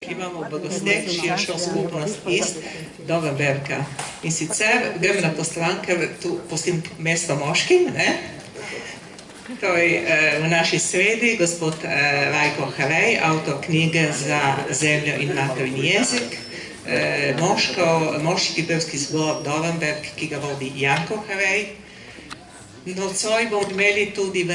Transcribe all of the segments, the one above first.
ki imamo v gosteh širšo skupnost iz Dovenberka. In sicer grem na poslanke, tu pustim mesto moškim, ne? Torej, v naši sredi gospod Rajko Harej, avtor knjige Za zemljo in materin jezik, moški pevski zbor Dovenberk, ki ga vodi Janko Harej. Nocoj bomo imeli tudi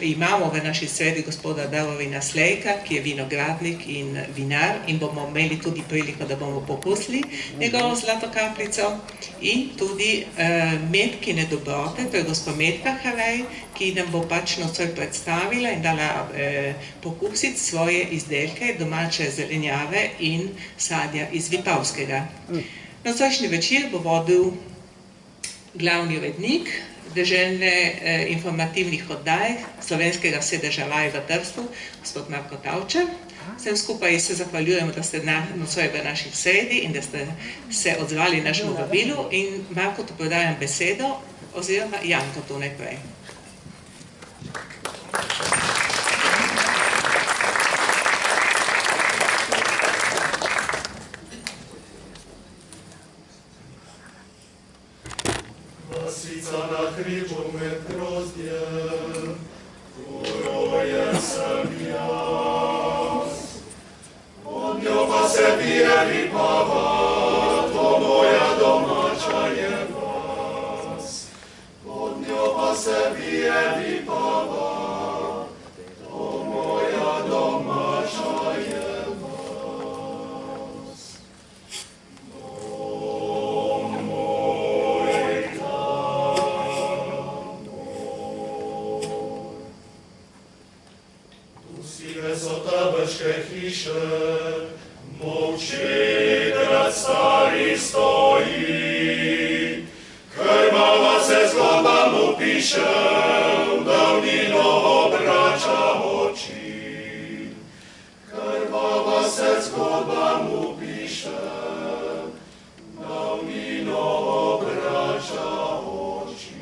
imamo v naši sredi gospoda Davorina Slejka, ki je vinogradnik in vinar, in bomo imeli tudi priliko, da bomo popustili njegovo zlato kapljico, in tudi Metkine dobrote, to je gospa Metka Harej, ki nam bo pač nocoj predstavila in dala pokusiti svoje izdelke, domače zelenjave in sadja iz Vipavskega. Nocojšnji večer bo vodil glavni urednik deželne informativnih oddaj slovenskega sedeža Vaj v Trstu, gospod Marko Tavčar. Vsem skupaj se zahvaljujemo, da ste nocoj v naših sredi in da ste se odzvali našemu vabilu, in Marko, tu predajam besedo, oziroma Janko tu najprej. Vasica na križu med grozdjem, urojen sem jaz. Pod njo pa se bije Vipava, to moja domača je vas. Pod njo pa se bije Vipava, to moja domača je hiše, molči grad stari stoji. Krvava se zgodba mu piše, v davnino obrača oči. Krvava se zgodba mu piše, v davnino obrača oči.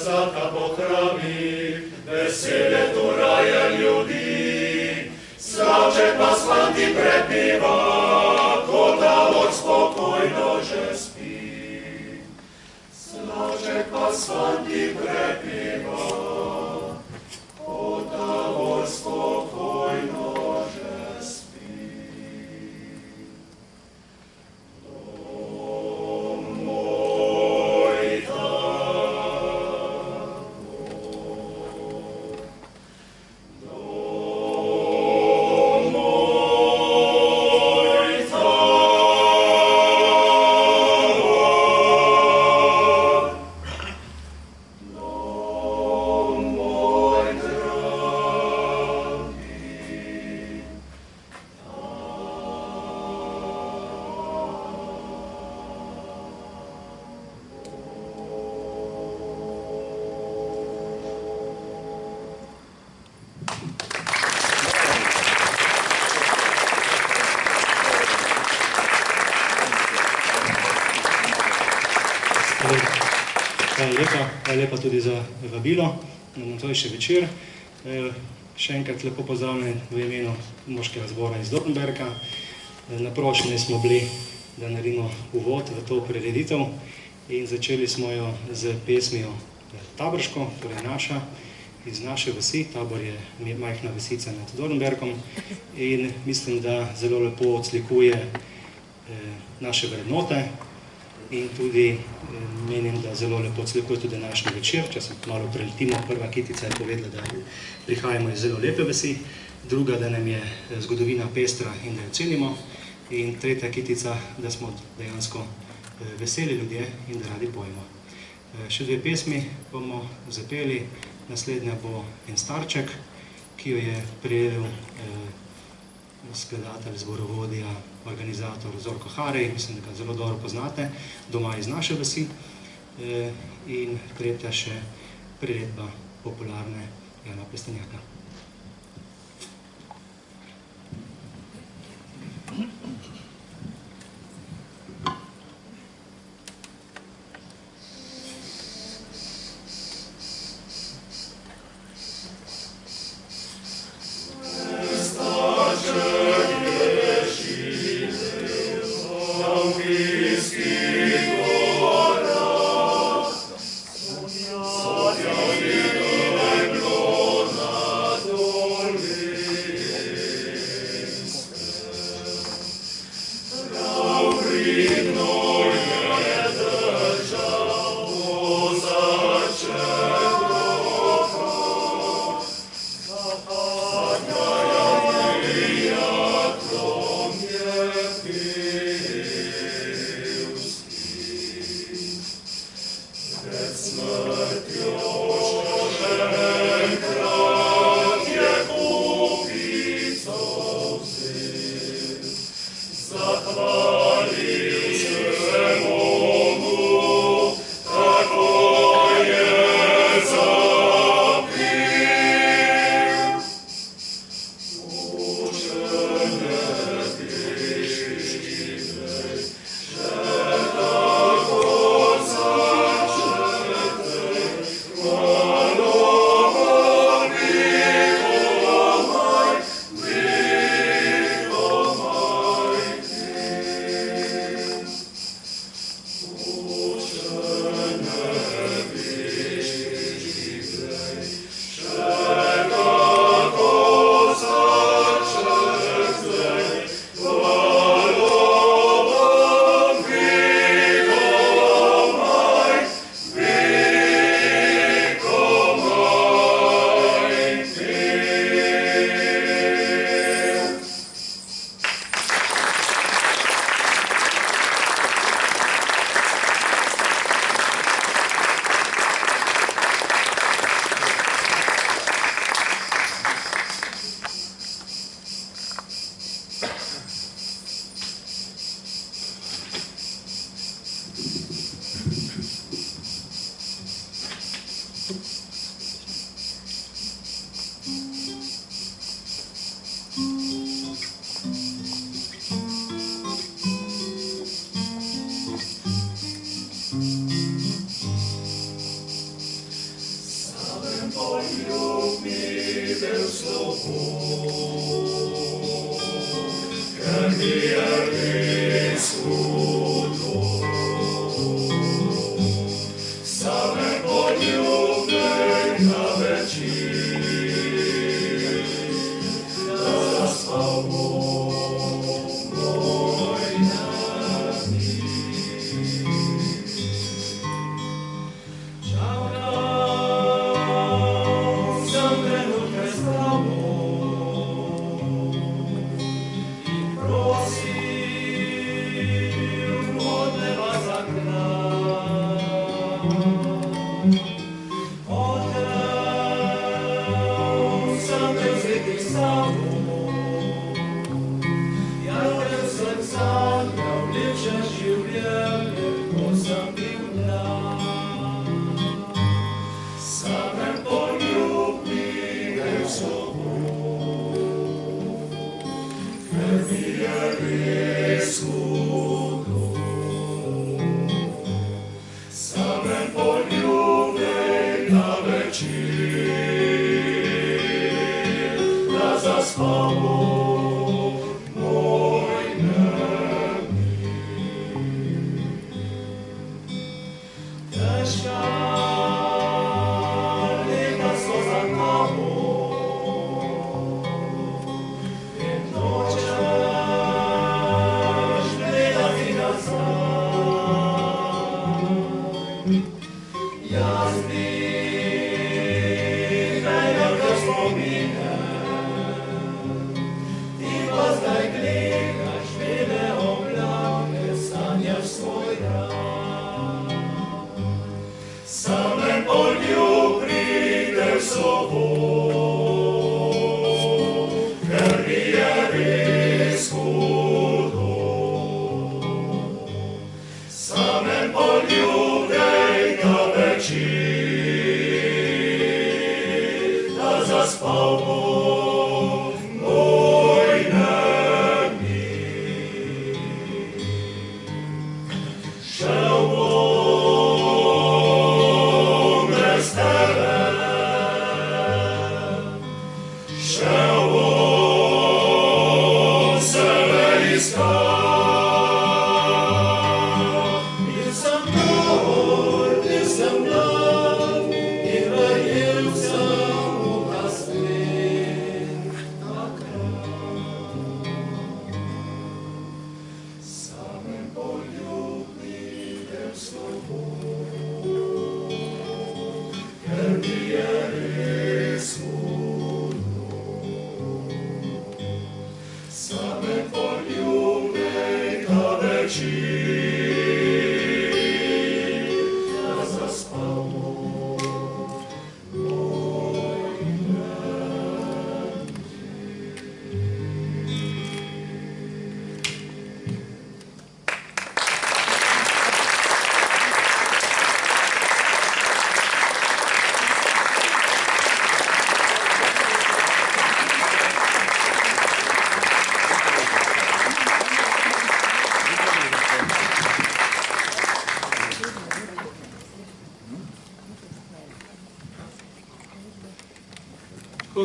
Zlata po hramih, vesele tu raje ljudi, slavček pa s fanti prepiva, ko Davor spokojno že spi. Slavček pa s fanti prepiva, ko Davor spokojno že spi. Hvala lepa tudi za vabilo na nocojšnji večer. Še enkrat lepo pozdravljeni v imenu moškega zbora iz Dovenberka. Naprošeni smo bili, da naredimo uvod v to prireditev, in začeli smo jo z pesmijo Taborško, torej naša, iz naše vasi. Tabor je majhna vasica nad Dovenberkom in mislim, da zelo lepo odslikuje naše vrednote. In tudi menim, da zelo lepo odslikuje tudi današnji večer. Če se malo preletimo, prva kitica je povedala, da prihajamo iz zelo lepe vasi, druga, da nam je zgodovina pestra in da jo cenimo, in tretja kitica, da smo dejansko veseli ljudje in da radi pojemo. Še dve pesmi bomo zapeli. Naslednja bo En starček, ki jo je prejel skladatelj, zborovodja, organizator Zorko Harej, mislim, da ga zelo dobro poznate, doma iz naše vasi. In tretja še priredba popularne Jana Plestenjaka.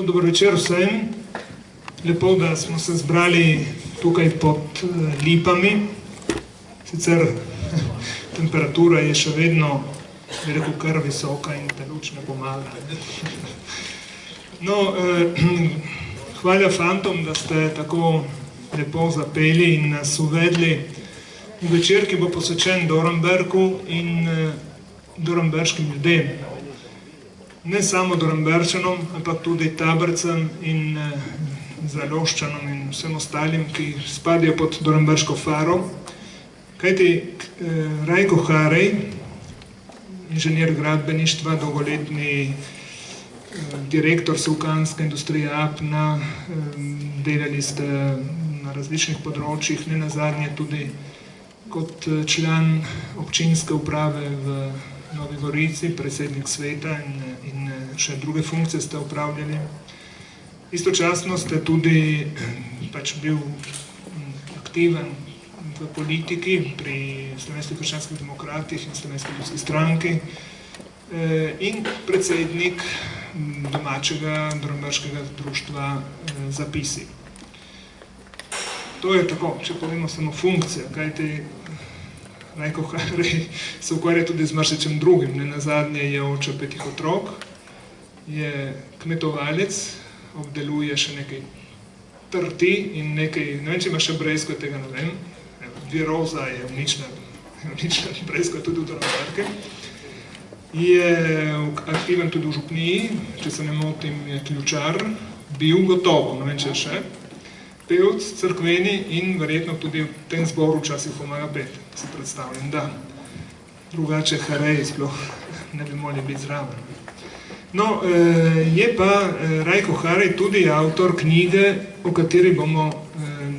Dober večer vsem. Lepo, da smo se zbrali tukaj pod lipami. Sicer temperatura je še vedno, bi rekel, kar visoka in te luč ne pomaga. No, hvala fantom, da ste tako lepo zapeli in nas uvedli v večer, ki bo posvečen Dornberku in dornberškim ljudem. Ne samo Dornberčanom, ampak tudi Taborcem in Zaloščanom in vsem ostalim, ki spadajo pod Dornberško faro. Kajti Rajko Harej, inženir gradbeništva, dolgoletni direktor Savkanske industrije Apna, delali ste na različnih področjih, ne nazadnje tudi kot član občinske uprave v Novi Gorici, predsednik sveta in še druge funkcije ste upravljali. Istočasno ste tudi bil aktiven v politiki pri Slovenskih krščanskih demokratih in Slovenski ljudski stranki in predsednik domačega dornberškega društva Zapisi. To je tako, če povemo samo funkcija, kajti Rajko Harej se ukvarja tudi z marsičem drugim, nenazadnje je oče 5 otrok, je kmetovalec, obdeluje še nekaj trti in nekaj, ne vem, če ima še brezko, tega ne vem, viroza je unična brezko, tudi v Dornberke. Je aktiven tudi v župniji, če se ne motim, je ključar, bil gotovo, ne vem, če še, pevc, crkveni in verjetno tudi v tem zboru včasih pomaga peti, si predstavljam, da. Drugače Harej sploh ne bi mogli biti zraven. No, je pa Rajko Harej tudi avtor knjige, o kateri bomo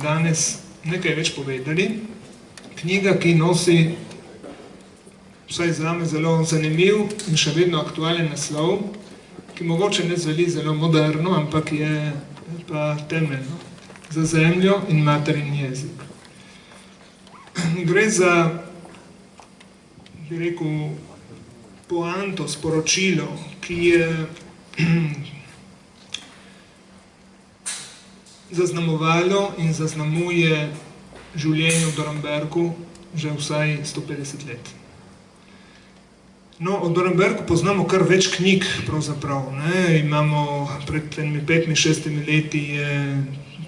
danes nekaj več povedali. Knjiga, ki nosi, vsaj zame, zelo zanimiv in še vedno aktualen naslov, ki mogoče ne zveli zelo moderno, ampak je pa temeljno. Za zemljo in materin jezik. Gre za, bi rekel, poanto, sporočilo, ki je zaznamovalo in zaznamuje življenje v Dornberku že vsaj 150 let. No, o Dornberku poznamo kar več knjig, pravzaprav, ne? Imamo pred 5-6 leti je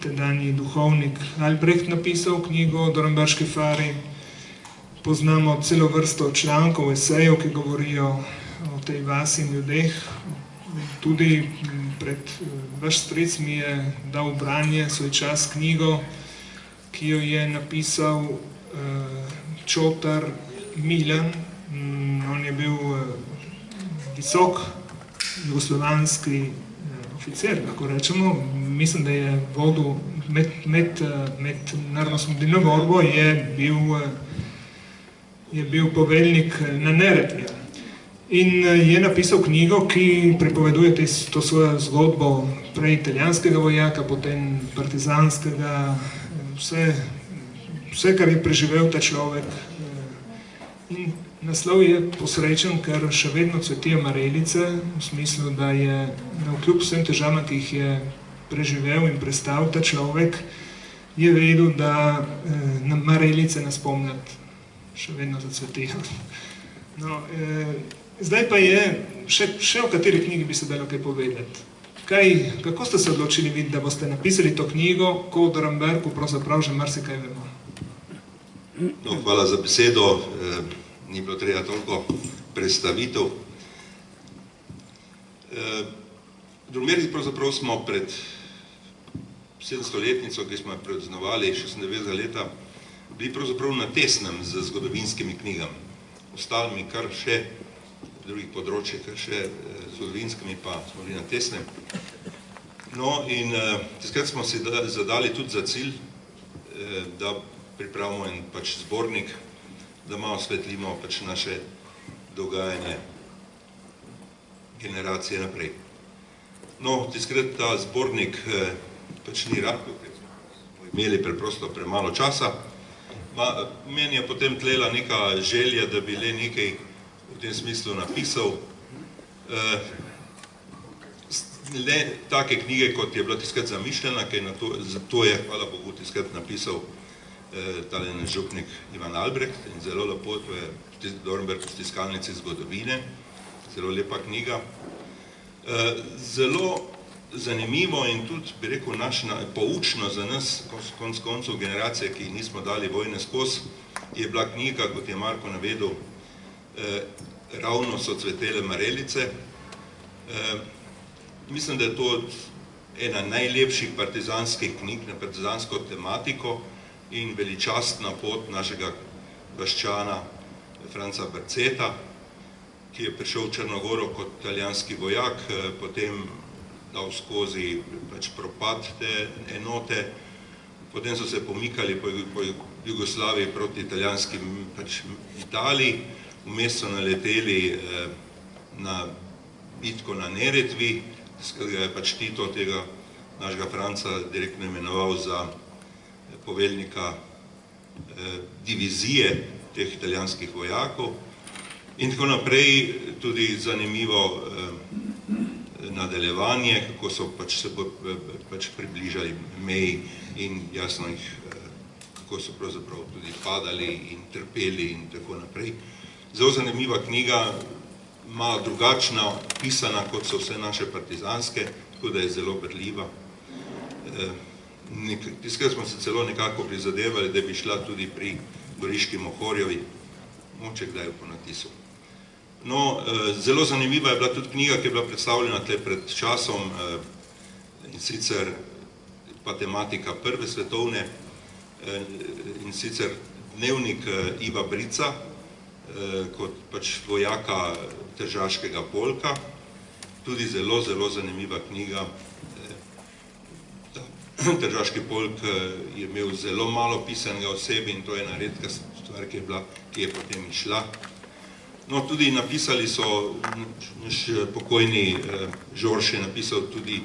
tedanji duhovnik Albrecht napisal knjigo o Dornberški fari. Poznamo celo vrsto člankov, esejev, ki govorijo o tej vasi in ljudeh. Tudi vaš stric mi je dal v branje svoj čas knjigo, ki jo je napisal čotar Milan. On je bil visok jugoslovanski oficer, lahko rečemo. Mislim, da je vodil med narodno-osvobodilno borbo, je bil poveljnik na Neretvi. In je napisal knjigo, ki pripoveduje to svojo zgodbo prej italijanskega vojaka, potem partizanskega, vse, kar je preživel ta človek. In naslov je posrečen, ker še vedno cvetijo marelice, v smislu, da je navkljub vsem težavam, ki jih je preživel in prestal ta človek, je vedel, da na marelice nas spomniti še vedno zacvetijo. No, zdaj pa je, še o kateri knjigi bi se dalo kaj povedati. Kako ste se odločili videti, da boste napisali to knjigo, ko v Dornberku pravzaprav že marsikaj vemo? No, hvala za besedo. Ni bilo treba toliko predstavitev. V Dornberku pravzaprav smo pred 700-letnico, ki smo jo praznovali 96 leta, bili pravzaprav na tesnem z zgodovinskimi knjigami. Ostalimi kar še drugih področjih, kar še zgodovinskimi pa smo bili na tesnem. No in takrat smo si zadali tudi za cilj, da pripravimo en zbornik, da malo osvetlimo naše dogajanje generacije naprej. No, takrat ta zbornik ni rad, ker smo imeli preprosto premalo časa. Meni je potem tlela neka želja, da bi le nekaj v tem smislu napisal. Le take knjige, kot je bila takrat zamišljena, ker to je, hvala Bogu, takrat napisal tale župnik Ivan Albrecht in zelo lepo, to je Dornberg v tiskalnici zgodovine, zelo lepa knjiga. Zelo zanimivo in tudi, bi rekel, poučno za nas, konec koncev generacije, ki nismo dali vojne skozi, je bila knjiga, kot je Marko navedel, Ravno so cvetele marelice. Mislim, da je to ena najlepših partizanskih knjig na partizansko tematiko in veličastna pot našega vaščana Franca Barceta, ki je prišel v Črnogoro kot italijanski vojak, potem dal skozi propad te enote, potem so se pomikali po Jugoslaviji proti italijanskim Italiji, vmes so naleteli na bitko na Neretvi, ga je Tito tega našega Franca direktno imenoval za poveljnika divizije teh italijanskih vojakov in tako naprej. Tudi zanimivo nadaljevanje, kako so se približali meji in jasno kako so pravzaprav tudi padali in trpeli in tako naprej. Zelo zanimiva knjiga, malo drugačna, pisana, kot so vse naše partizanske, tako da je zelo berljiva. Tiskrat smo se celo nekako prizadevali, da bi šla tudi pri Goriški Mohorjevi, moče kdaj v ponatisu. No, zelo zanimiva je bila tudi knjiga, ki je bila predstavljena tle pred časom, in sicer pa tematika prve svetovne, in sicer dnevnik Iva Brica, kot pač vojaka tržaškega polka, tudi zelo, zelo zanimiva knjiga. Tržaški polk je imel zelo malo pisanega o sebi in to je ena redka stvar, ki je potem išla. No, tudi napisali so, naš pokojni Žorž je napisal tudi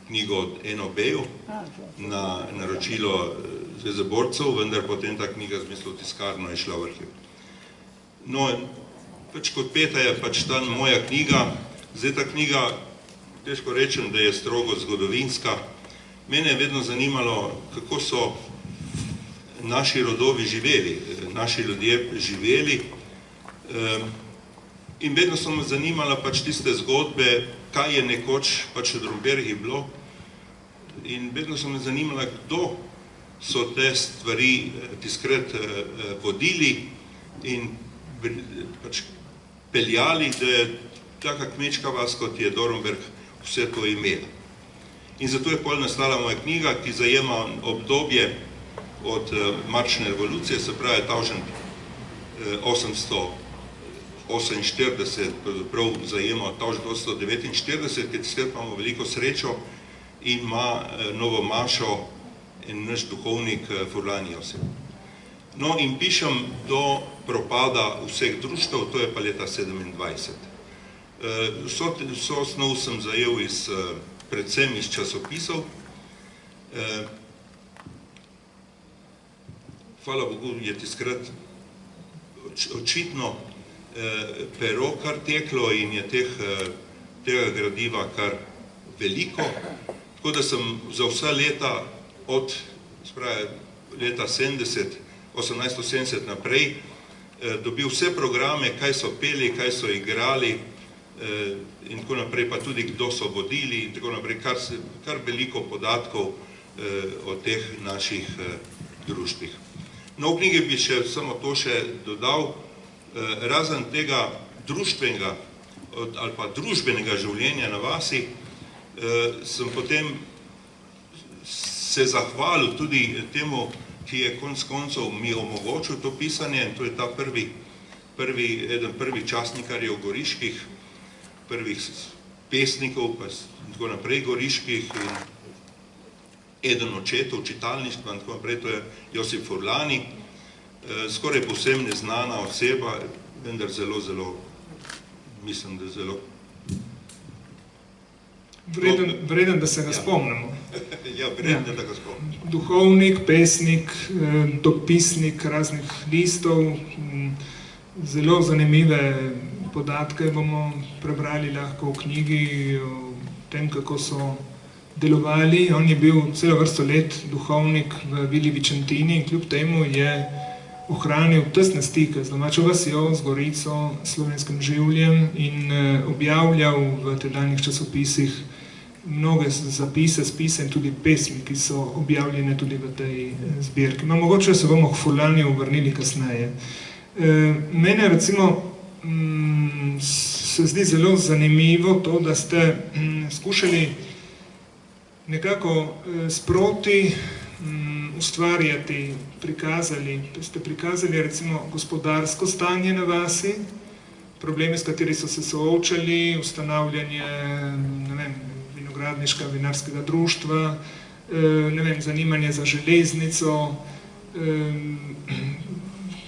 knjigo od NOB-ju na naročilo Zveze borcev, vendar potem ta knjiga zmislil tiskarno je šla v arhiv. No, pač kot peta je pač ta moja knjiga. Zdaj ta knjiga, težko rečem, da je strogo zgodovinska. Mene je vedno zanimalo, kako so naši rodovi živeli, naši ljudje živeli. In vedno so me zanimala pač tiste zgodbe, kaj je nekoč pač v Drumbergi bilo. In vedno so me zanimala, kdo so te stvari tiskrat vodili in pač peljali, da je taka kmečka vas, kot je Dornberg, vse to imela. In zato je pol nastala moja knjiga, ki zajema obdobje od marčne revolucije, se pravi 1848, pravzaprav zajema 1849, ker tiskrat imamo veliko srečo in ima novo mašo in naš duhovnik Furlan Josip. No, in pišem do propada vseh društev, to je pa leta 1927. Vso osnov sem zajel predvsem iz časopisov. Hvala Bogu, je tiskrat očitno pero kar teklo in je tega gradiva kar veliko. Tako da sem za vsa leta od leta 1870 naprej dobil vse programe, kaj so peli, kaj so igrali in tako naprej, pa tudi kdo so vodili in tako naprej, kar veliko podatkov o teh naših društvih. No, v knjigi bi še samo to še dodal, razen tega društvenega ali pa družbenega življenja na vasi, sem potem se zahvalil tudi temu, ki je konec koncev mi omogočil to pisanje, in to je ta eden prvih časnikarjev goriških, prvih pesnikov, pa tako naprej goriških, in eden očetov čitalništva, in tako naprej, to je Josip Furlani, skoraj povsem neznana oseba, vendar zelo, mislim, da zelo vreden, da se ga spomnimo. Ja, vreden, da ga spomnimo. Duhovnik, pesnik, dopisnik raznih listov, zelo zanimive podatke bomo prebrali lahko v knjigi o tem, kako so delovali. On je bil celo vrsto let duhovnik v Vili Vicentini in kljub temu je ohranil tesne stike z domačo vasjo, z Gorico, Slovenskim življem in objavljal v tedanjih časopisih mnoge zapise, spise in tudi pesmi, ki so objavljene tudi v tej zbirki. No, mogoče se bomo k Furlaniju vrnili kasneje. Mene recimo se zdi zelo zanimivo to, da ste skušali nekako sproti ustvarjati, ste prikazali recimo gospodarsko stanje na vasi, probleme, s kateri so se soočali, ustanavljanje, ne vem, vinogradniška, vinarskega društva, ne vem, zanimanje za železnico,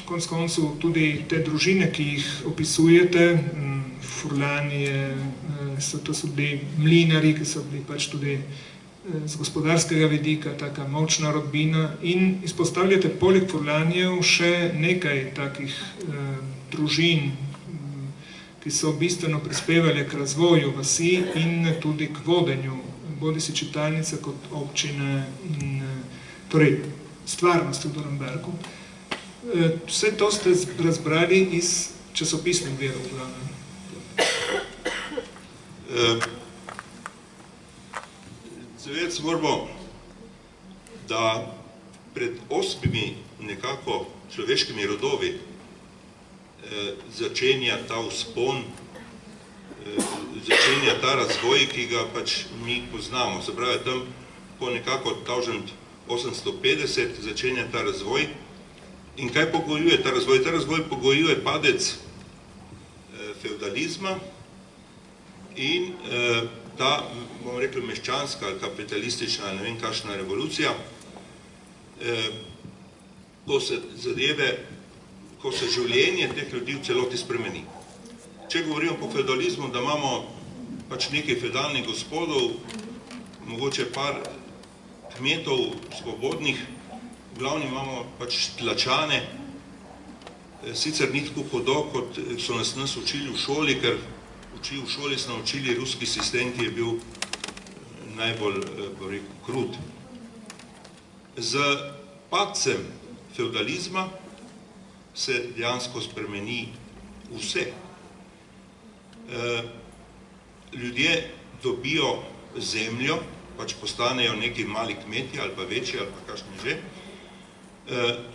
konec koncev tudi te družine, ki jih opisujete, Furlanije, to so bili mlinari, ki so bili pač tudi z gospodarskega vidika taka močna rodbina in izpostavljate poleg Furlanijev še nekaj takih družin, ki so bistveno prispevali k razvoju vasi in tudi k vodenju bodisi čitalnice kot občine in torej stvarnosti v Dornberku. Vse to ste razbrali iz časopisnih virov, glavno. Zavedati se moramo, da pred 8 nekako človeškimi rodovi začenja ta vzpon, začenja ta razvoj, ki ga pač mi poznamo. Se pravi, tam po nekako 1850 začenja ta razvoj. In kaj pogojuje ta razvoj? Ta razvoj pogojuje padec feudalizma in ta, bomo rekli, meščanska, kapitalistična, ne vem kakšna revolucija, ko se zadeve, ko se življenje teh ljudi v celoti spremeni. Če govorimo po feudalizmu, da imamo pač nekaj feudalnih gospodov, mogoče par kmetov svobodnih, v glavni imamo pač tlačane, sicer ni tako hudo, kot so nas učili v šoli, ker v šoli smo učili ruski sistem, ki je bil najbolj krut. Z padcem feudalizma se dejansko spremeni vse. Ljudje dobijo zemljo, pač postanejo neki mali kmeti ali pa večji ali pa kakšni že.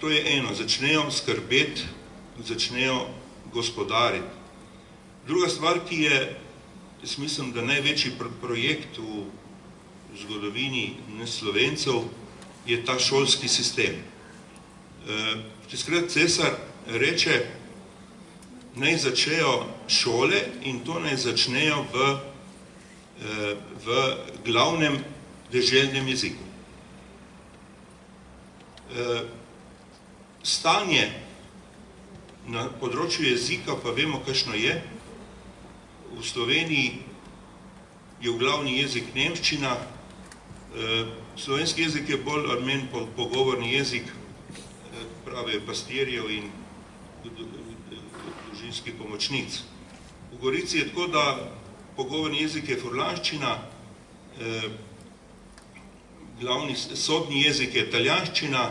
To je eno, začnejo skrbeti, začnejo gospodariti. Druga stvar, ki je, jaz mislim, da največji projekt v zgodovini Slovencev, je ta šolski sistem. Tiskrat cesar reče, naj začnejo šole in to naj začnejo v glavnem deželnem jeziku. Stanje na področju jezika pa vemo, kakšno je. V Sloveniji je v glavni jezik nemščina, slovenski jezik je bolj ali manj pogovorni jezik, pravijo pastirjev in družinskih pomočnic. V Gorici je tako, da pogovorni jezik je furlanščina, glavni sodni jezik je italijanščina,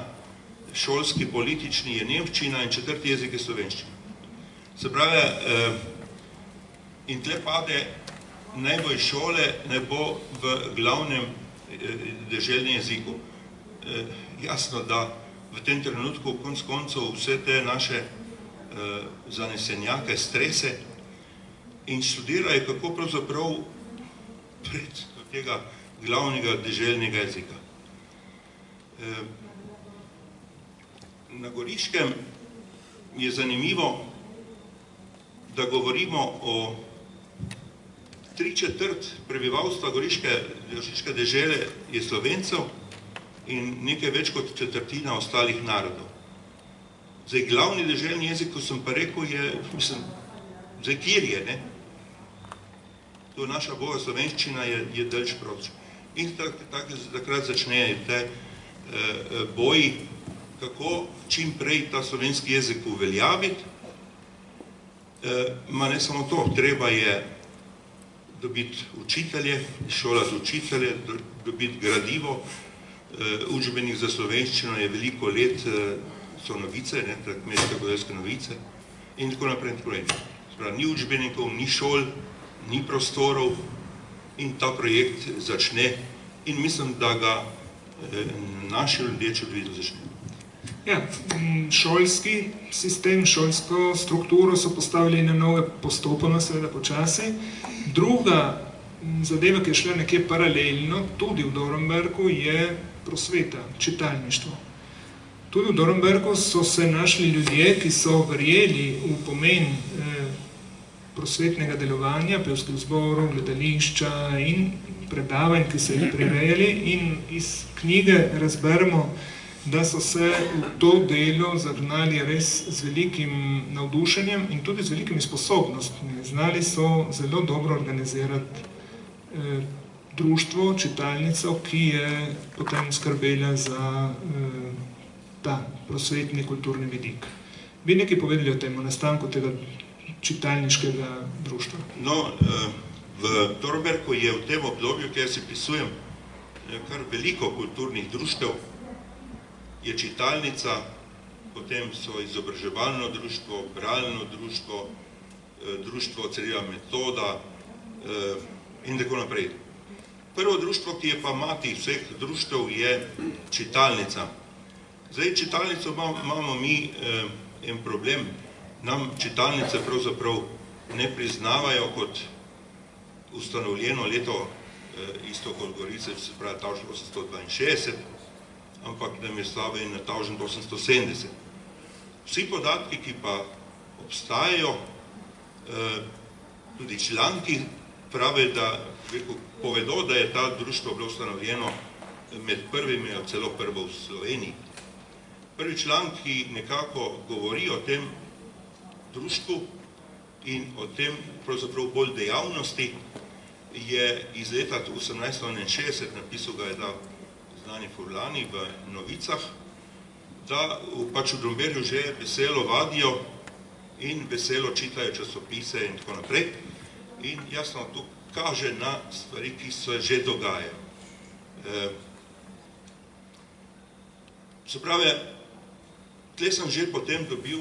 šolski politični je nemščina in četrti jezik je slovenščina. Se pravi, in tle pade najbolj šole ne bo v glavnem deželnem jeziku. Jasno, da v tem trenutku konec koncev vse te naše zanesenjake strese in študirajo, kako pravzaprav pred tega glavnega deželnega jezika. Na Goriškem je zanimivo, da govorimo o 3/4 prebivalstva goriške dežele je Slovencev in nekaj več kot četrtina ostalih narodov. Zdaj, glavni deželni jezik, ko sem pa rekel, je, mislim, zdaj kjer je, ne? To naša boga slovenščina je delč proč. In takrat začnejo te boji, kako čim prej ta slovenski jezik uveljaviti. Ma ne samo to, treba je dobiti učitelje, šolati učitelje, dobiti gradivo. Učbenik za slovenščino je veliko let, so novice, kmečke godelske novice in tako naprej in tako naprej. Ni učbenikov, ni šol, ni prostorov in ta projekt začne in mislim, da ga naši ljudje čudovito začnejo. Ja, šolski sistem, šolsko strukturo so postavili na nove postopoma, seveda počasi. Druga zadeva, ki je šla nekje paralelno, tudi v Dornberku, je prosveta, čitalništvo. Tudi v Dornberku so se našli ljudje, ki so verjeli v pomen prosvetnega delovanja, pevskih zborov, gledališča in predavanj, ki so jih prirejali, in iz knjige razberemo, da so se v to delo zagnali res z velikim navdušenjem in tudi z velikimi sposobnostmi. Znali so zelo dobro organizirati društvo, čitalnico, ki je potem skrbela za ta prosvetni kulturni vidik. Bi nekaj povedali o tem, o nastanku tega čitalniškega društva? No, v Dornberku je v tem obdobju, kjer si pisujem, kar veliko kulturnih društev, je čitalnica, potem so izobraževalno društvo, bralno društvo, društvo Cirila Metoda in tako naprej. Prvo društvo, ki je pa mati vseh društev, je čitalnica. Zdaj, čitalnico imamo mi en problem. Nam čitalnice pravzaprav ne priznavajo kot ustanovljeno leto isto kot Gorice, se pravi 1862, ampak nam je Slavej na 1870. Vsi podatki, ki pa obstajajo, tudi članki, pravi, da povedo, da je ta društvo bilo ustanovljeno med prvimi, celo prvo v Sloveniji. Prvi članek, ki nekako govori o tem društvu in o tem pravzaprav bolj dejavnosti, je iz leta 1861, napisal ga je ta znani Furlani v Novicah, da pač v Dornberku že veselo vadijo in veselo čitajo časopise in tako naprej. In jasno, to kaže na stvari, ki se že dogajajo. Se pravi, tle sem že potem dobil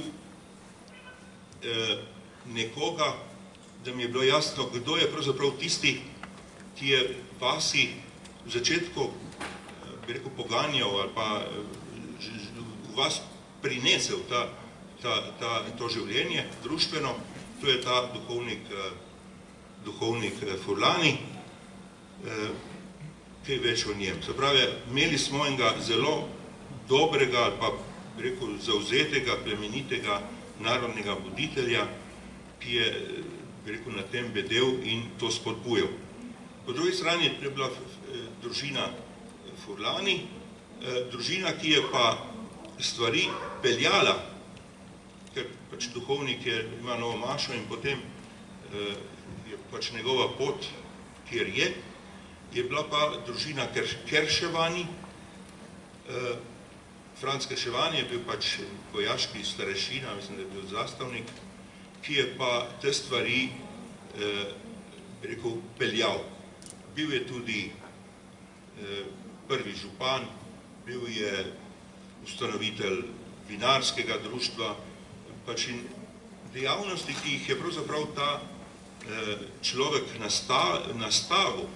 nekoga, da mi je bilo jasno, kdo je pravzaprav tisti, ki je vasi v začetku, bi rekel, poganjal ali pa v vas prinesel to življenje društveno, to je ta duhovnik Furlani, kaj več o njem. Se pravi, imeli smo enega zelo dobrega ali pa, bi rekel, zavzetega, plemenitega narodnega voditelja, ki je, bi rekel, na tem bedel in to spodbujal. Po drugi strani je bila družina Furlani, družina, ki je pa stvari peljala, ker pač duhovnik ima novo mašo in potem je pač njegova pot, kjer je bila pa družina Kerševani. Franc Kerševani je bil pač vojaški starešina, mislim, da je bil zastavnik, ki je pa te stvari, bi rekel, peljal. Bil je tudi prvi župan, bil je ustanovitelj vinarskega društva, pač in dejavnosti, ki jih je pravzaprav ta človek nastavil,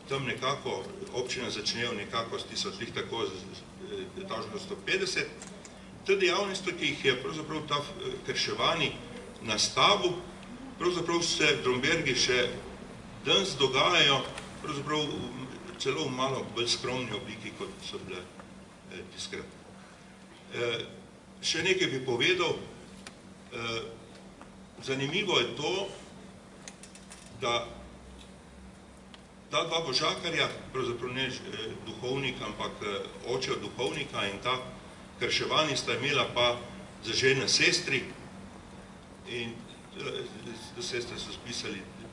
tam nekako občina začnejo nekako s tisočlih tako z 1950, te dejavnosti, ki jih je pravzaprav ta Kerševani nastavil, pravzaprav se v Dornbergu še danes dogajajo, pravzaprav celo v malo bolj skromni obliki, kot so bile tiskrat. Še nekaj bi povedal, zanimivo je to, da ta dva možakarja, pravzaprav ne duhovnik, ampak oče od duhovnika in ta Kerševani sta imela pa za žene sestri in sestre so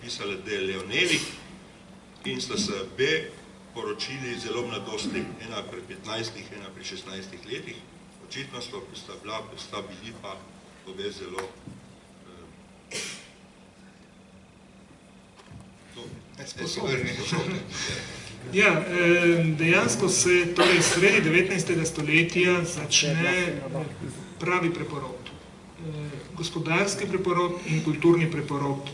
pisale De Leoneli in sta se obe poročili zelo mladosti, ena pri 15, ena pri 16 letih. Očitno sta bili pa obe zelo sposobni. Ja, dejansko se torej sredi 19. stoletja začne pravi preporod. Gospodarski preporod in kulturni preporod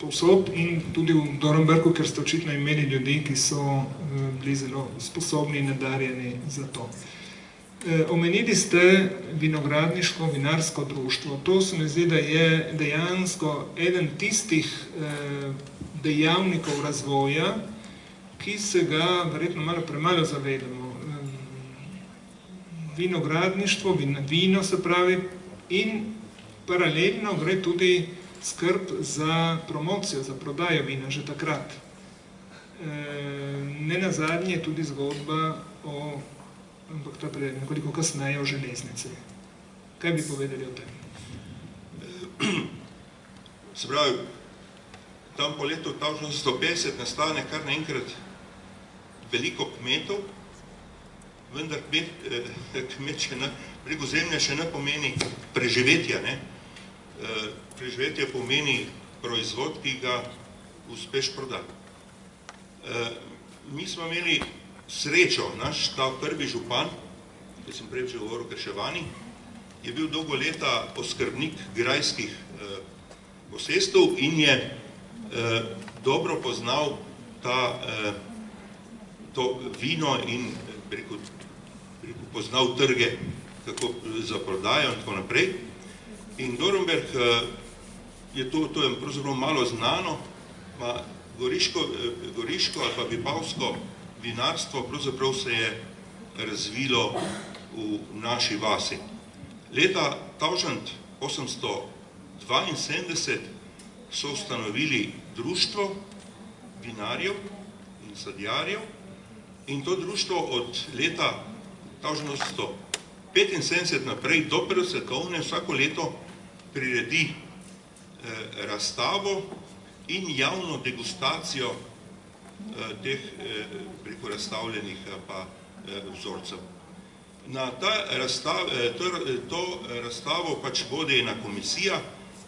povsod in tudi v Dornberku, ker ste očitno imeli ljudi, ki so bili zelo sposobni in nadarjeni za to. Omenili ste vinogradniško, vinarsko društvo. To se mi zdi, da je dejansko eden tistih dejavnikov razvoja, ki se ga verjetno malo premalo zavedamo. Vinogradništvo, vino se pravi, in paralelno gre tudi skrb za promocijo, za prodajo vina že takrat. Ne nazadnje je tudi zgodba o, ampak ta prej nekoliko kasneje, o železnici. Kaj bi povedali o tem? Se pravi, tam po letu 1850 nastane kar naenkrat veliko kmetov, vendar kmet še ne, preko zemlje še ne pomeni preživetja, ne. preživetje pomeni proizvod, ki ga uspeš prodati. Mi smo imeli srečo, naš ta prvi župan, ki sem prej že govoril, Krševani, je bil dolgo leta oskrbnik grajskih posestov in je dobro poznal to vino in poznal trge za prodajo in tako naprej. In Dornberg je to je pravzaprav malo znano, goriško ali pa vipavsko vinarstvo pravzaprav se je razvilo v naši vasi. Leta 1872 so ustanovili društvo vinarjev in sadjarjev in to društvo od leta 1875 naprej do prve svetovne vsako leto priredi razstavo in javno degustacijo teh preko razstavljenih pa vzorcev. Na to razstavo pač vodi ena komisija.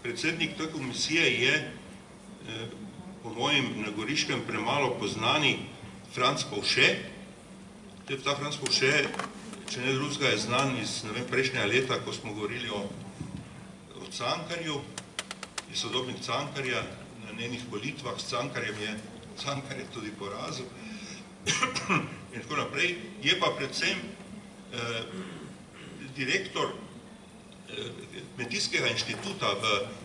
Predsednik te komisije je, po mojem, na Goriškem premalo poznani Franc Povše. Ta Franc Povše, če ne drugega, je znan iz prejšnjega leta, ko smo govorili o Cankarju, je sodobnik Cankarja, na njenih volitvah s Cankarjem je Cankar tudi porazil in tako naprej. Je pa predvsem direktor Kmetijskega inštituta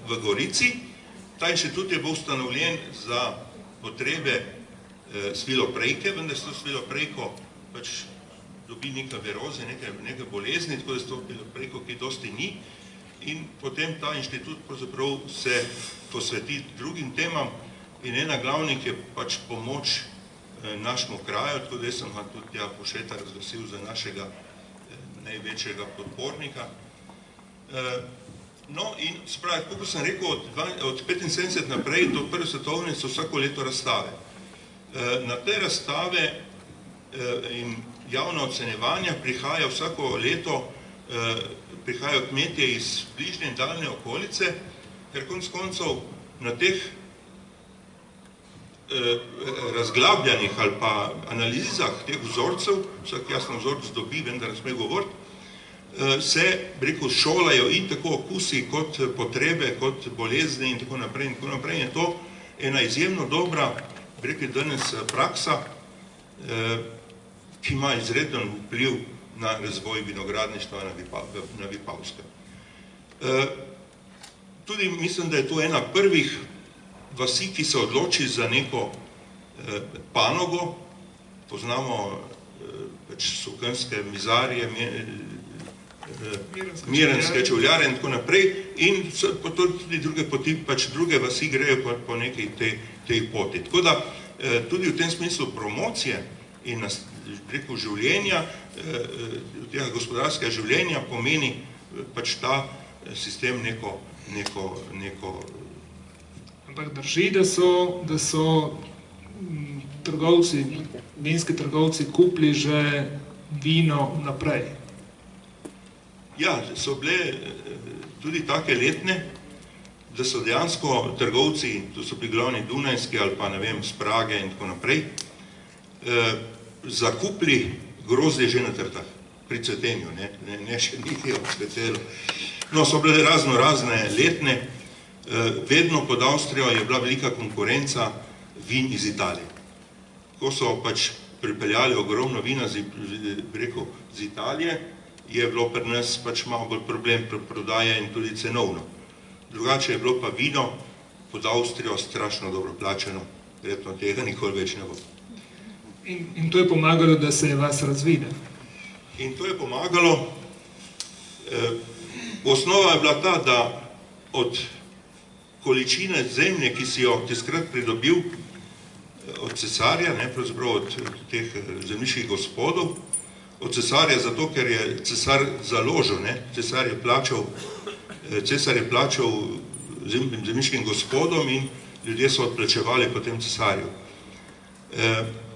v Gorici. Ta inštitut je bil ustanovljen za potrebe sviloprejke, vendar se to sviloprejko pač dobi neka viroze, neke bolezni, tako da se to sviloprejko, ki dosti ni. In potem ta inštitut pravzaprav se posveti drugim temam in ena glavnih je pač pomoč našemu kraju, tako da sem ga tudi Povšeta razglasil za našega največjega podpornika. No in spravi, kako sem rekel, od 75 naprej do prve svetovne so vsako leto razstave. Na te razstave in javna ocenjevanja prihaja vsako leto, prihajajo kmetje iz bližnje in daljne okolice, ker konec koncev na teh razglabljanih ali pa analizah teh vzorcev, vsak jasno vzorc dobi, vendar ne sme govoriti, se, rekel, šolajo in tako okusi kot potrebe, kot bolezni in tako naprej in tako naprej. Je to ena izjemno dobra, rekel, danes praksa, ki ima izreden vpliv na razvoj vinogradništva na Vipavskem. Tudi mislim, da je to ena prvih vasi, ki se odloči za neko panogo. Poznamo sukanske mizarje, mirenske čevljare in tako naprej. In tudi druge poti, pač druge vasi grejo po nekaj tej poti. Tako da tudi v tem smislu promocije in preko življenja, tega gospodarskega življenja pomeni pač ta sistem neko... Ampak drži, da so trgovci, vinski trgovci kupili že vino naprej. Ja, so bile tudi take letne, da so dejansko trgovci, to so bili glavni Dunajski ali pa ne vem, z Prage in tako naprej, zakupili grozdje že na trtah, pri cvetenju, ne še niti odcvetelo. No, so bile razne letne, vedno pod Avstrijo je bila velika konkurenca vin iz Italije. Ko so pač pripeljali ogromno vina z Italije, je bilo pri nas pač malo bolj problem prodaje in tudi cenovno. Drugače je bilo pa vino pod Avstrijo strašno dobro plačeno, verjetno tega nikoli več ne bo. In to je pomagalo, da se je vas razvide? In to je pomagalo, osnova je bila ta, da od količine zemlje, ki si jo tiskrat pridobil od cesarja, pravzaprav od teh zemljiških gospodov, od cesarja zato, ker je cesar založil, cesar je plačal zemljiškim gospodom in ljudje so odplačevali potem cesarju.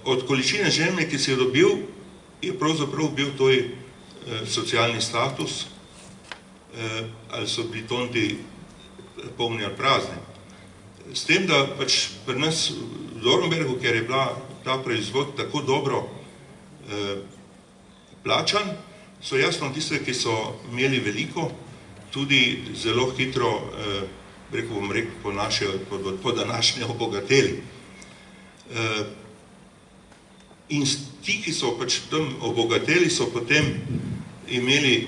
Od količine zemlje, ki si jo dobil, je pravzaprav bil tvoj socialni status, ali so bili tonti polni ali prazni. S tem, da pač pri nas v Dornbergu, ker je bila ta proizvod tako dobro plačan, so jasno tiste, ki so imeli veliko, tudi zelo hitro, bom rekel, po današnje obogateli. In ti, ki so pač tam obogateli, so potem imeli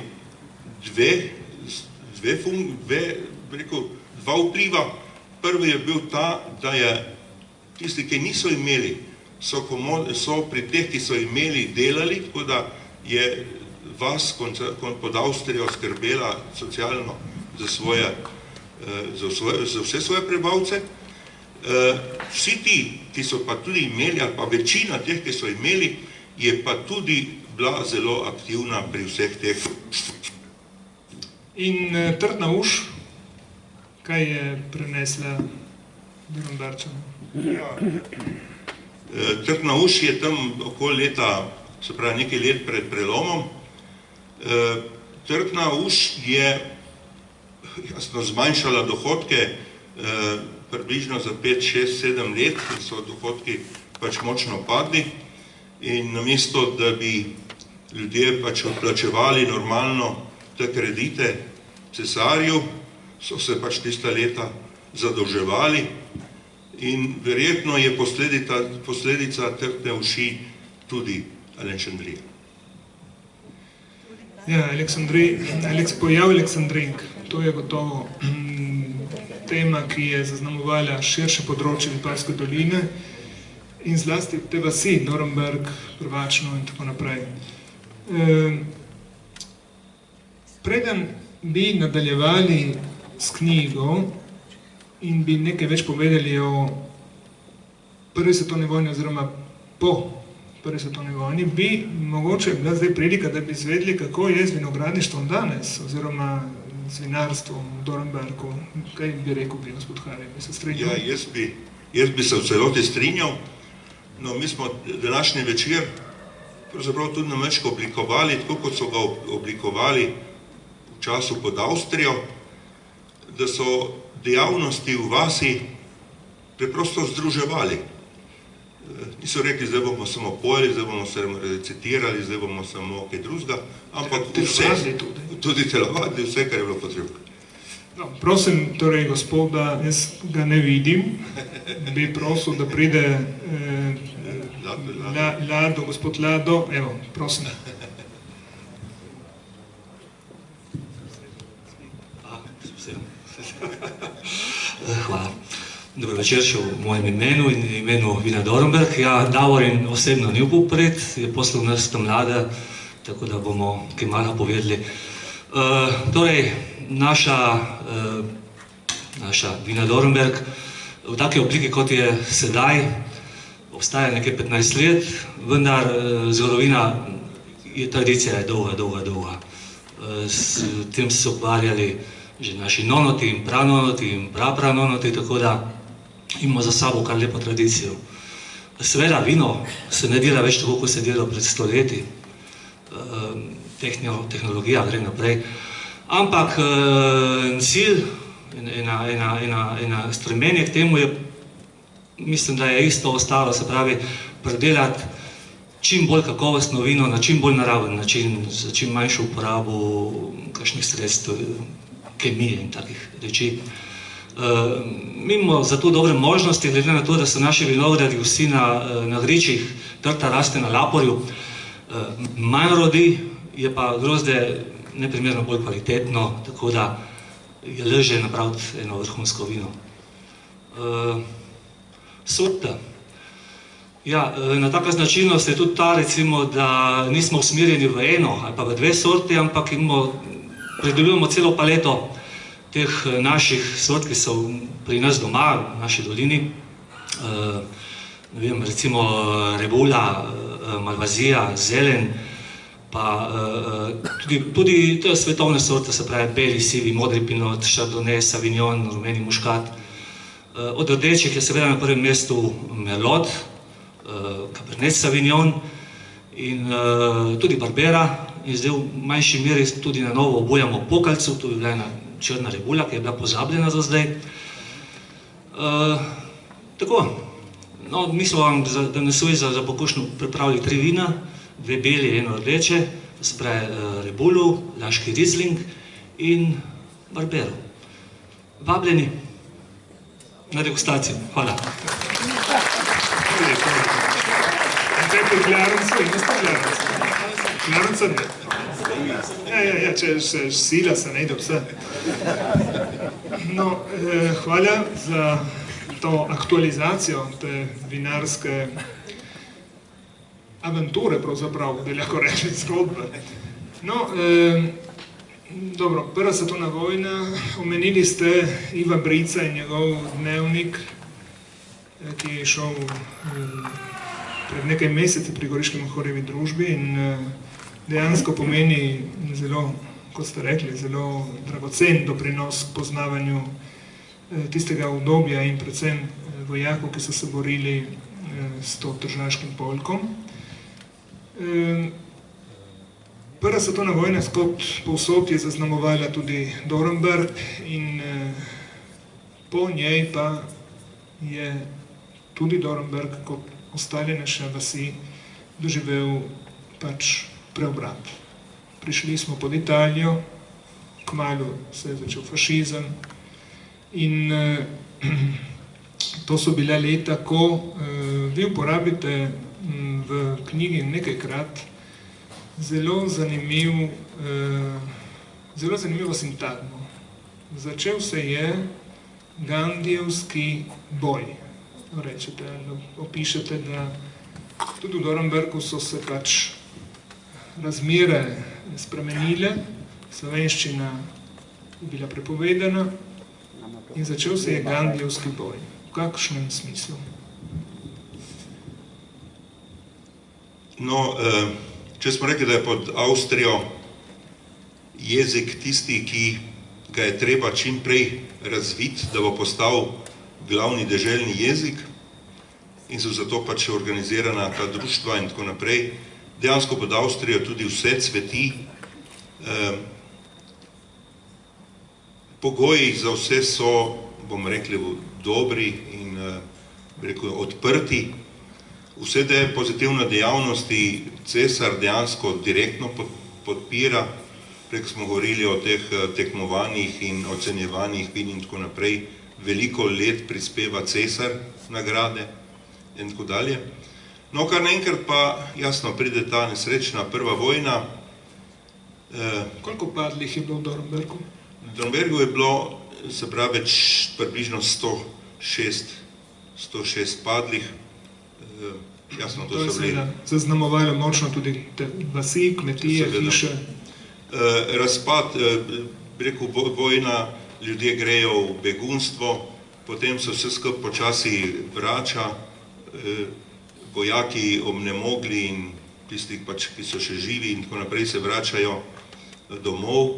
dva vpliva. Prvi je bil ta, da je tisti, ki niso imeli, so pri teh, ki so imeli, delali, tako da je vas pod Avstrijo skrbela socialno za vse svoje prebivalce. Vsi ti, ki so pa tudi imeli, ali pa večina teh, ki so imeli, je pa tudi bila zelo aktivna pri vseh teh. In Trtna uš, kaj je prenesla Dornberčanom? Trtna uš je tam okoli leta, se pravi nekaj let pred prelomom. Trtna uš je jasno zmanjšala dohodke približno za 5, 6, 7 let, in so dohodki pač močno padli. In namesto, da bi ljudje pač odplačevali normalno te kredite cesarju, so se pač tista leta zadolževali in verjetno je posledica Trtne uši tudi Alexandrija. Ja, pojav Aleksandrink, to je gotovo tema, ki je zaznamovala širše področje Vipavske doline in zlasti te vasi, Dornberk, Prvačno in tako naprej. Preden bi nadaljevali s knjigo in bi nekaj več povedali o Prvi svetovni vojni oziroma po Prvi svetovni vojni, bi mogoče bila zdaj prilika, da bi izvedeli, kako je z vinogradništvom danes, oziroma z vinarstvom v Dornberku. Kaj bi rekel gospod Harij, bi se strinjal? Ja, jaz bi se v celoti strinjal. No, mi smo današnji večer pravzaprav tudi namečko oblikovali, tako kot so ga oblikovali v času pod Avstrijo, da so dejavnosti v vasi preprosto združevali. Niso rekli, zdaj bomo samo pojeli, zdaj bomo se recitirali, zdaj bomo samo kaj drugega, ampak vse, tudi telovadili, vse, kar je bilo potrebno. No, prosim, torej, gospoda, jaz ga ne vidim, bi prosil, da pride Lado, gospod Lado, evo, prosim. Hvala. Dobro večer še v mojem imenu in imenu Vina Dornberk. Ja, Davorin osebno ni upal pred, je poslal nas tam mlade, tako da bomo kaj malo povedali. Torej, naša Vina Dornberk v taki obliki, kot je sedaj, obstaja nekaj 15 let, vendar zgodovina je tradicija je dolga. S tem so se ukvarjali že naši nonoti in pranonoti in prapranonoti, tako da imamo za sabo kar lepo tradicijo. Seveda, vino se ne dela več tako, kot se dela pred stoletji. Tehnologija gre naprej. Ampak cilj, ena stremenje k temu je, mislim, da je isto ostalo, se pravi, predelati čim bolj kakovostno vino na čim bolj naraven način, za čim manjšo uporabo kakšnih sredstev, kemije in takih reči. Mi imamo za to dobre možnosti, glede na to, da so naši vinogradi vsi na gričih, trta raste na laporju, manj rodi, je pa grozde neprimerno bolj kvalitetno, tako da je lažje napraviti eno vrhunsko vino. Sorta. Ja, na taka značilnost je tudi ta, recimo, da nismo usmerjeni v eno ali pa v dve sorti, ampak predelujemo celo paleto teh naših sort, ki so pri nas doma, v naši dolini. Ne vem, recimo Rebula, Malvazija, Zelen, pa tudi te svetovne sorte, se pravi beli, sivi, modri pinot, Chardonnay, Sauvignon, rumeni muškat. Od rdečih je seveda na prvem mestu Merlot, Cabernet Sauvignon in tudi Barbera. In zdaj v manjši meri tudi na novo obujamo Pokalcev, to je bila ena črna rebula, ki je bila pozabljena za zdaj. Tako, no, mi smo vam danes za pokušnjo pripravili 3 vina, 2 beli, 1 rdeče, se pravi rebulu, laški rizling in barbero. Vabljeni na degustacijo. Hvala. Rekli Klarence, niste Klarence. Klarence ne. Ja, če sila se ne ide vse. No, hvala za to aktualizacijo te vinarske aventure, pravzaprav, bi lahko rekli zgodbe. No, dobro, Prva svetovna vojna, omenili ste Iva Brica in njegov dnevnik, ki je šel pred nekaj meseci pri Goriškem horjevi družbi in dejansko pomeni zelo, kot ste rekli, zelo dragocen doprinos k poznavanju tistega obdobja in predvsem vojakov, ki so se borili s to tržaškim polkom. Prva svetovna vojna kot povsod je zaznamovala tudi Dornberk in po njej pa je tudi Dornberk kot ostale naše vasi doživel pač preobrat. Prišli smo pod Italijo, kmalu se je začel fašizem in to so bila leta, ko vi uporabite v knjigi nekajkrat zelo zanimivo sintagmo. Začel se je Gandijevski boj. Rečete, opišete, da tudi v Dornberku so se pač razmere spremenile, slovenščina je bila prepovedana in začel se je Gandijevski boj. V kakšnem smislu? No, če smo rekli, da je pod Avstrijo jezik tisti, ki ga je treba čim prej razviti, da bo postal glavni deželni jezik in so zato pač organizirana ta društva in tako naprej. Dejansko pod Avstrijo tudi vse cveti. Pogoji za vse so, bomo rekli, dobri in odprti. Vse te pozitivne dejavnosti cesar dejansko direktno podpira. Prej smo govorili o teh tekmovanjih in ocenjevanjih vin in tako naprej. Veliko let prispeva cesar nagrade in tako dalje. No, kar naenkrat pa, jasno, pride ta nesrečna prva vojna. Koliko padlih je bilo v Dornberku? V Dornbergu je bilo, se pravi, približno 106 padlih. Jasno, to so bili. Zaznamovalo močno tudi te vasi, kmetije, hiše. Razpad, rekel, vojna, ljudje grejo v begunstvo, potem se vse skupaj počasi vrača, vojaki obnemogli in tisti, pač, ki so še živi in tako naprej, se vračajo domov.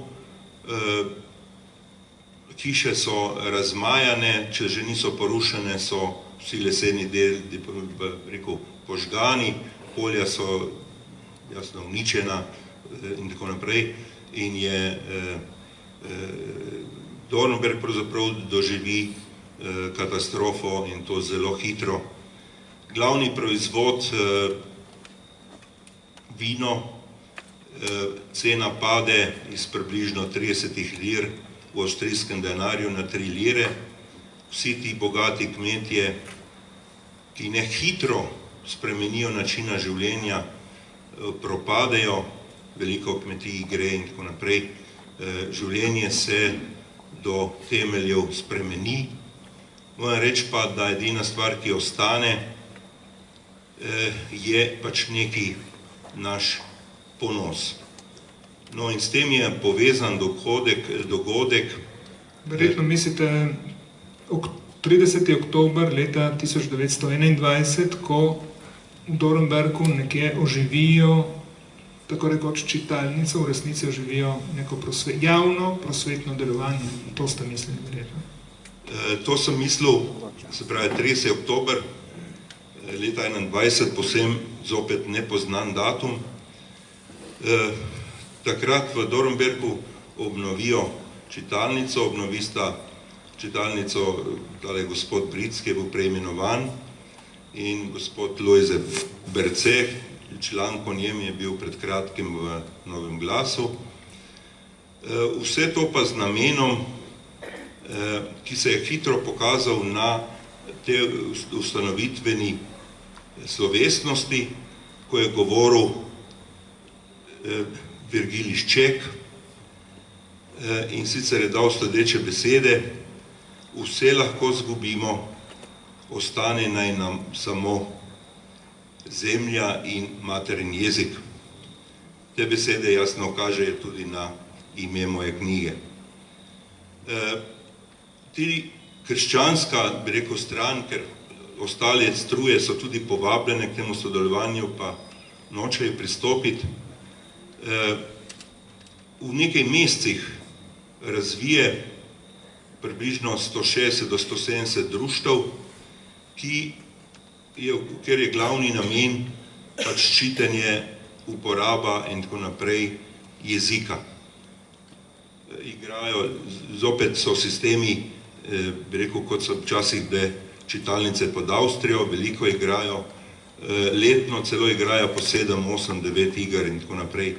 Hiše so razmajane, če že niso porušene, so vsi leseni deli, rekel, požgani, polja so jasno uničena in tako naprej in je Dornberk pravzaprav doživi katastrofo in to zelo hitro. Glavni proizvod vino, cena pade iz približno 30 lir v avstrijskem denarju na 3 lire. Vsi ti bogati kmetje, ki ne hitro spremenijo načina življenja, propadejo, veliko kmetij gre in tako naprej. Življenje se do temeljev spremeni. Moram reči pa, da edina stvar, ki ostane, je pač neki naš ponos. No in s tem je povezan dogodek. Verjetno mislite 30. oktober leta 1921, ko v Dornberku nekje oživijo, tako rekoč čitalnico, v resnici oživijo neko javno prosvetno delovanje. To ste mislili, verjetno? To sem mislil, se pravi 30. oktober leta 1921, posem zopet nepoznan datum. Takrat v Dornberku obnovijo čitalnico, obnovista čitalnico tale gospod Bric, ki je bil preimenovan, in gospod Lojze Berce, član po njem je bil pred kratkim v Novem glasu. Vse to pa z namenom, ki se je hitro pokazal na te ustanovitveni slovesnosti, ko je govoril Virgilij Šček, in sicer je dal sledeče besede: vse lahko zgubimo, ostane naj nam samo zemlja in materin jezik. Te besede jasno kažejo tudi na ime moje knjige. Tudi krščanska, bi rekel, stran, ker ostale struje so tudi povabljene k temu sodelovanju, pa nočejo pristopiti, v nekaj mesecih razvije približno 160 do 170 društev, kjer je glavni namen pač ščitenje, uporaba in tako naprej jezika. Igrajo, zopet so sistemi, bi rekel, kot so včasih bile čitalnice pod Avstrijo, veliko igrajo, letno celo igrajo po 7, 8, 9 iger in tako naprej,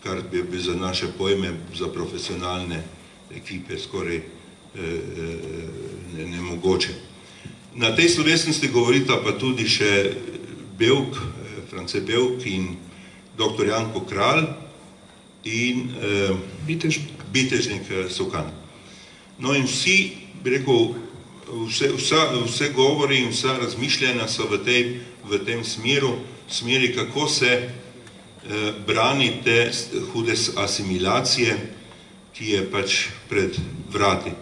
kar bi za naše pojme, za profesionalne ekipe skoraj nemogoče. Na tej slovesnosti govorita pa tudi še Bevk, France Bevk in dr. Janko Kralj in Bitežnik Sukan. No in vsi, bi rekel, vse govori in vsa razmišljanja so v tem smeri, kako se brani te hude asimilacije, ki je pač pred vrati.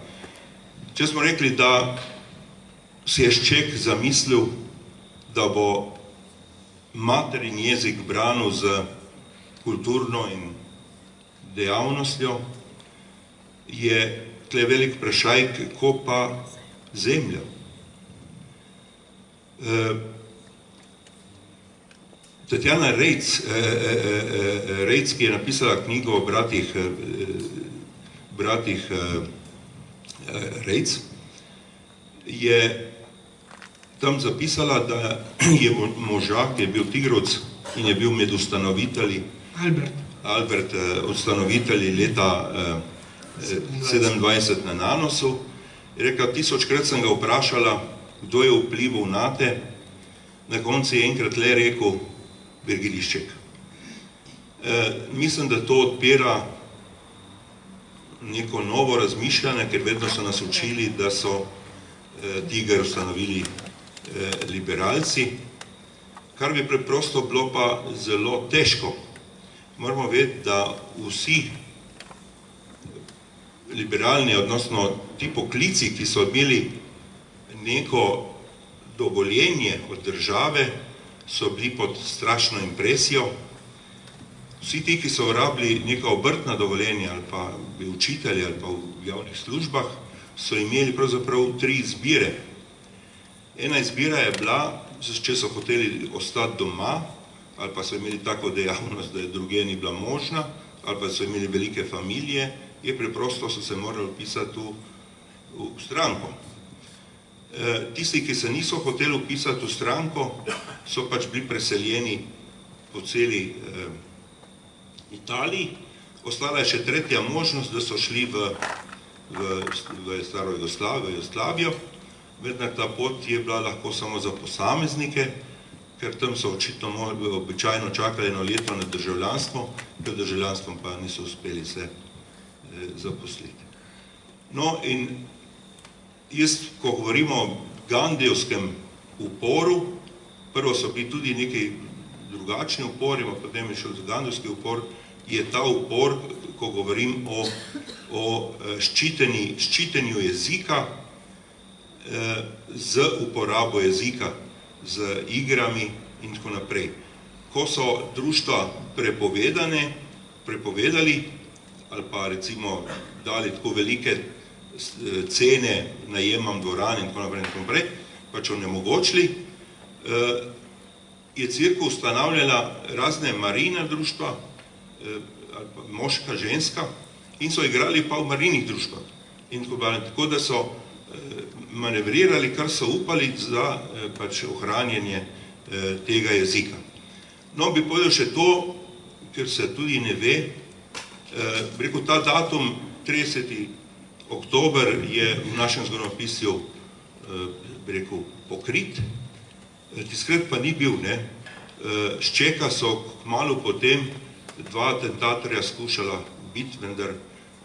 Če smo rekli, da si je Šček zamislil, da bo materin jezik branil z kulturno in dejavnostjo, je tle velik vprašaj, kako pa zemlja. Tatjana Rejc, ki je napisala knjigo o bratih Rejc, je tam zapisala, da je moža, ki je bil tigrovec in je bil med ustanovitelji, Albert, ustanovitelji leta 27 na Nanosu, je rekla, 1000krat sem ga vprašala, kdo je vplival nate, na koncu je enkrat le rekel Virgilij Šček. Mislim, da to odpira neko novo razmišljanje, ker vedno so nas učili, da so Tiger ustanovili liberalci, kar bi preprosto bilo pa zelo težko. Moramo vedeti, da vsi liberalni, odnosno ti poklici, ki so imeli neko dovoljenje od države, so bili pod strašno impresijo. Vsi ti, ki so rabili neka obrtna dovoljenja, ali pa bi učitelji, ali pa v javnih službah, so imeli pravzaprav 3 izbire. Ena izbira je bila, če so hoteli ostati doma, ali pa so imeli tako dejavnost, da je druge ni bila možna, ali pa so imeli velike familije, je preprosto so se morali vpisati v stranko. Tisti, ki se niso hoteli vpisati v stranko, so pač bili preseljeni po celi Italiji. Ostala je še tretja možnost, da so šli v staro Jugoslavijo, vendar ta pot je bila lahko samo za posameznike, ker tam so očitno običajno čakali 1 leto na državljanstvo, ker državljanstvom pa niso uspeli se zaposliti. No in jaz, ko govorimo o gandijevskem uporu, prvo so bili tudi neki drugačni upori, potem je šel za gandijevski upor, je ta upor, ko govorim o ščitenju jezika, z uporabo jezika, z igrami in tako naprej. Ko so društva prepovedali, ali pa recimo dali tako velike cene, najemam dvoran in tako naprej, pač onemogočili, je cerkev ustanavljala razne marina društva, ali pa moška, ženska, in so igrali pa v marinih družbah. Tako da so manevrirali, kar so upali za pač ohranjanje tega jezika. No, bi povedal še to, ker se tudi ne ve, rekel, ta datum 30. oktober je v našem zgodovinopisju rekel, pokrit, tiskrat pa ni bil, ne. Ščeka so kmalu potem dva atentatorja skušala biti, vendar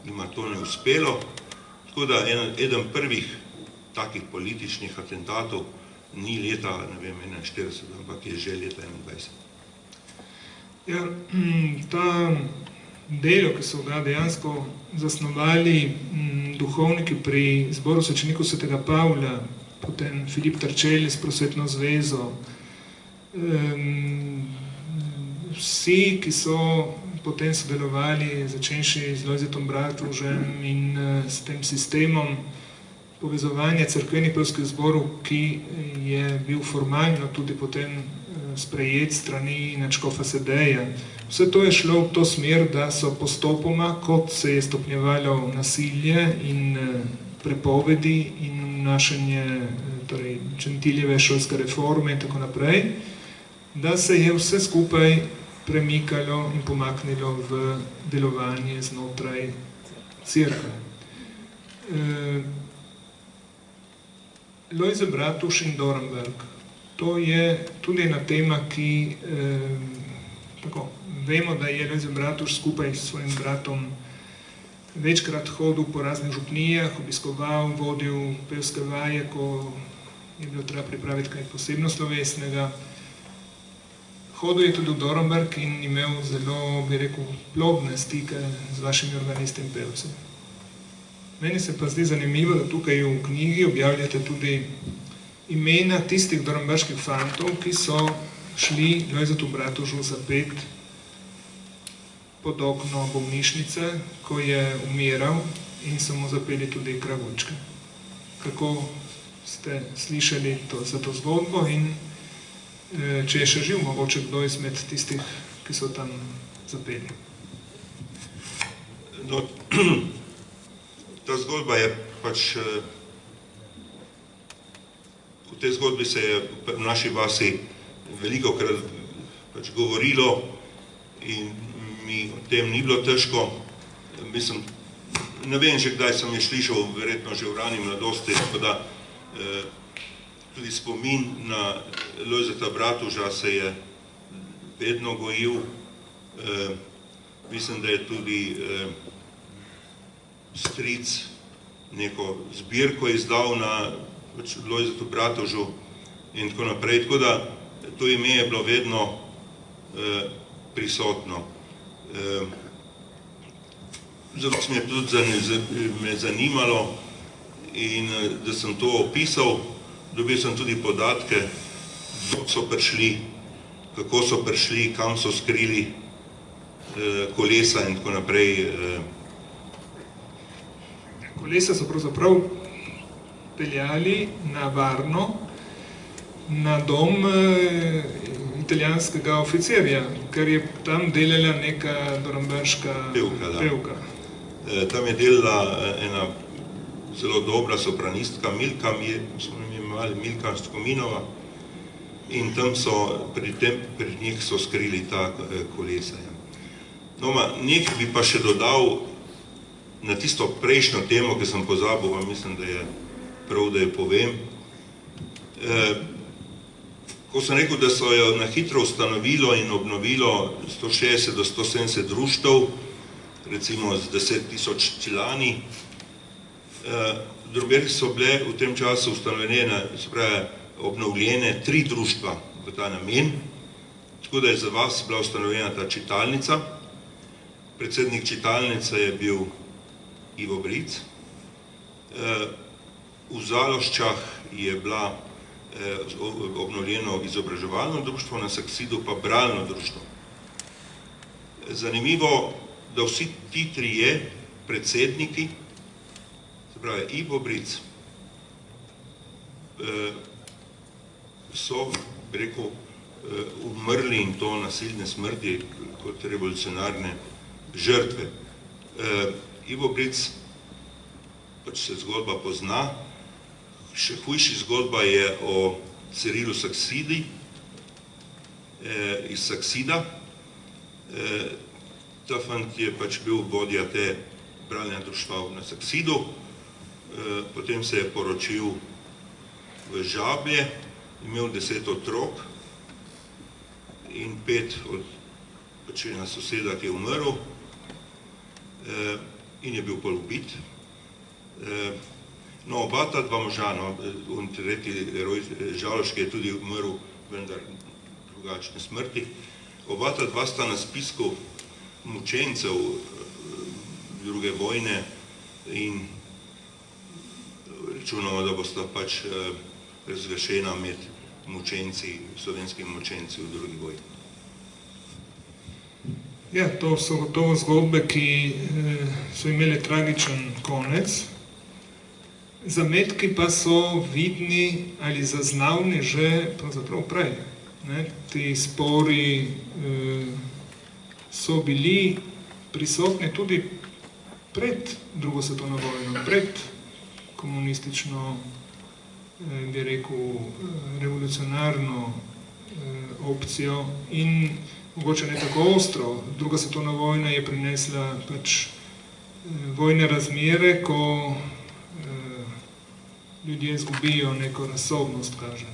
ima to ne uspelo. Tako da eden prvih takih političnih atentatov ni leta, ne vem, 41, ampak je že leta 21. Ja, ta delo, ki so ga dejansko zasnovali duhovniki pri zboru svečenikov svetega Pavla, potem Filip Tarčeli s Prosvetno zvezo, vsi, ki so potem sodelovali, začenši z Lojzetom Bratužem in s tem sistemom povezovanja cerkvenih pevskih zborov, ki je bil formalno tudi potem sprejet strani nadškofa Sedeja. Vse to je šlo v to smer, da so postopoma, kot se je stopnjevalo nasilje in prepovedi in vnašanje torej Gentiljeve šolske reforme in tako naprej, da se je vse skupaj premikalo in pomaknilo v delovanje znotraj cerkve. Lojze Bratuž in Dorenberg, to je tudi ena tema, ki tako, vemo, da je Lojze Bratuž skupaj s svojim bratom večkrat hodil po raznih župnijah, obiskoval, vodil pevske vaje, ko je bilo treba pripraviti kaj posebno slovesnega. Hodil je tudi v Dorenberg in imel zelo, bi rekel, plodne stike z vašimi organisti in pevci. Meni se pa zdi zanimivo, da tukaj v knjigi objavljate tudi imena tistih dorenberških fantov, ki so šli Lojzetu Bratužu zapet pod okno bolnišnice, ko je umiral in so mu zapeli tudi kravučke. Kako ste slišali za to zgodbo in če je še živ mogoče kdo izmed tistih, ki so tam zapeli? No, ta zgodba je pač, v tej zgodbi se je v naši vasi veliko krat pač govorilo in mi o tem ni bilo težko. Mislim, ne vem že kdaj sem je slišal, verjetno že v rani mladosti, tako da tudi spomin na Lojzeta Bratuža se je vedno gojil. Mislim, da je tudi stric neko zbirko izdal na Lojzetu Bratužu in tako naprej. Tako da to ime je bilo vedno prisotno. Zato se mi je tudi zanimalo in da sem to opisal. Dobil sem tudi podatke, kako so prišli, kam so skrili kolesa in tako naprej. Kolesa so pravzaprav peljali na Varno, na dom italijanskega oficirja, ker je tam delala neka dorenberška pevka. Tam je delala ena zelo dobra sopranistka, Milka Skominova, in tam so, pri njih so skrili ta kolesa. No, nekaj bi pa še dodal na tisto prejšnjo temo, ki sem pozabil, pa mislim, da je prav, da jo povem. Ko sem rekel, da so jo na hitro ustanovilo in obnovilo 160 do 170 društev, recimo z 10.000 člani, drugje so bile v tem času ustanovljene, se pravi, obnovljene 3 društva v ta namen, tako da je za vas bila ustanovljena ta čitalnica. Predsednik čitalnice je bil Ivo Bric. V Zaloščah je bila obnovljeno izobraževalno društvo, na Saksidu pa bralno društvo. Zanimivo, da vsi ti trije predsedniki, se pravi Ivo Bric, so, bi rekel, umrli in to nasilne smrti kot revolucionarne žrtve. Ivo Bric, pač se zgodba pozna. Še hujši zgodba je o Cirilu Saksidi, iz Saksida. Ta fant je pač bil vodja te bralnega društva na Saksidu, potem se je poročil v Žablje, imel 10 otrok in 5 od pač ena soseda, ki je umrl in je bil pol ubit. No, oba ta dva moža, on tretji heroj Žaloški je tudi umrl, vendar drugačne smrti. Oba ta dva sta na spisku mučencev druge vojne in računamo, da bosta pač razglašena med mučenci, slovenskimi mučenci v drugi vojni. Ja, to so gotovo zgodbe, ki so imele tragičen konec. Zametki pa so vidni ali zaznavni že pravzaprav prej. Ti spori so bili prisotni tudi pred drugo svetovno vojno, pred komunistično, bi rekel, revolucionarno opcijo in mogoče ne tako ostro. Druga svetovna vojna je prinesla pač vojne razmere, ko ljudje izgubijo neko razsodnost, kaže.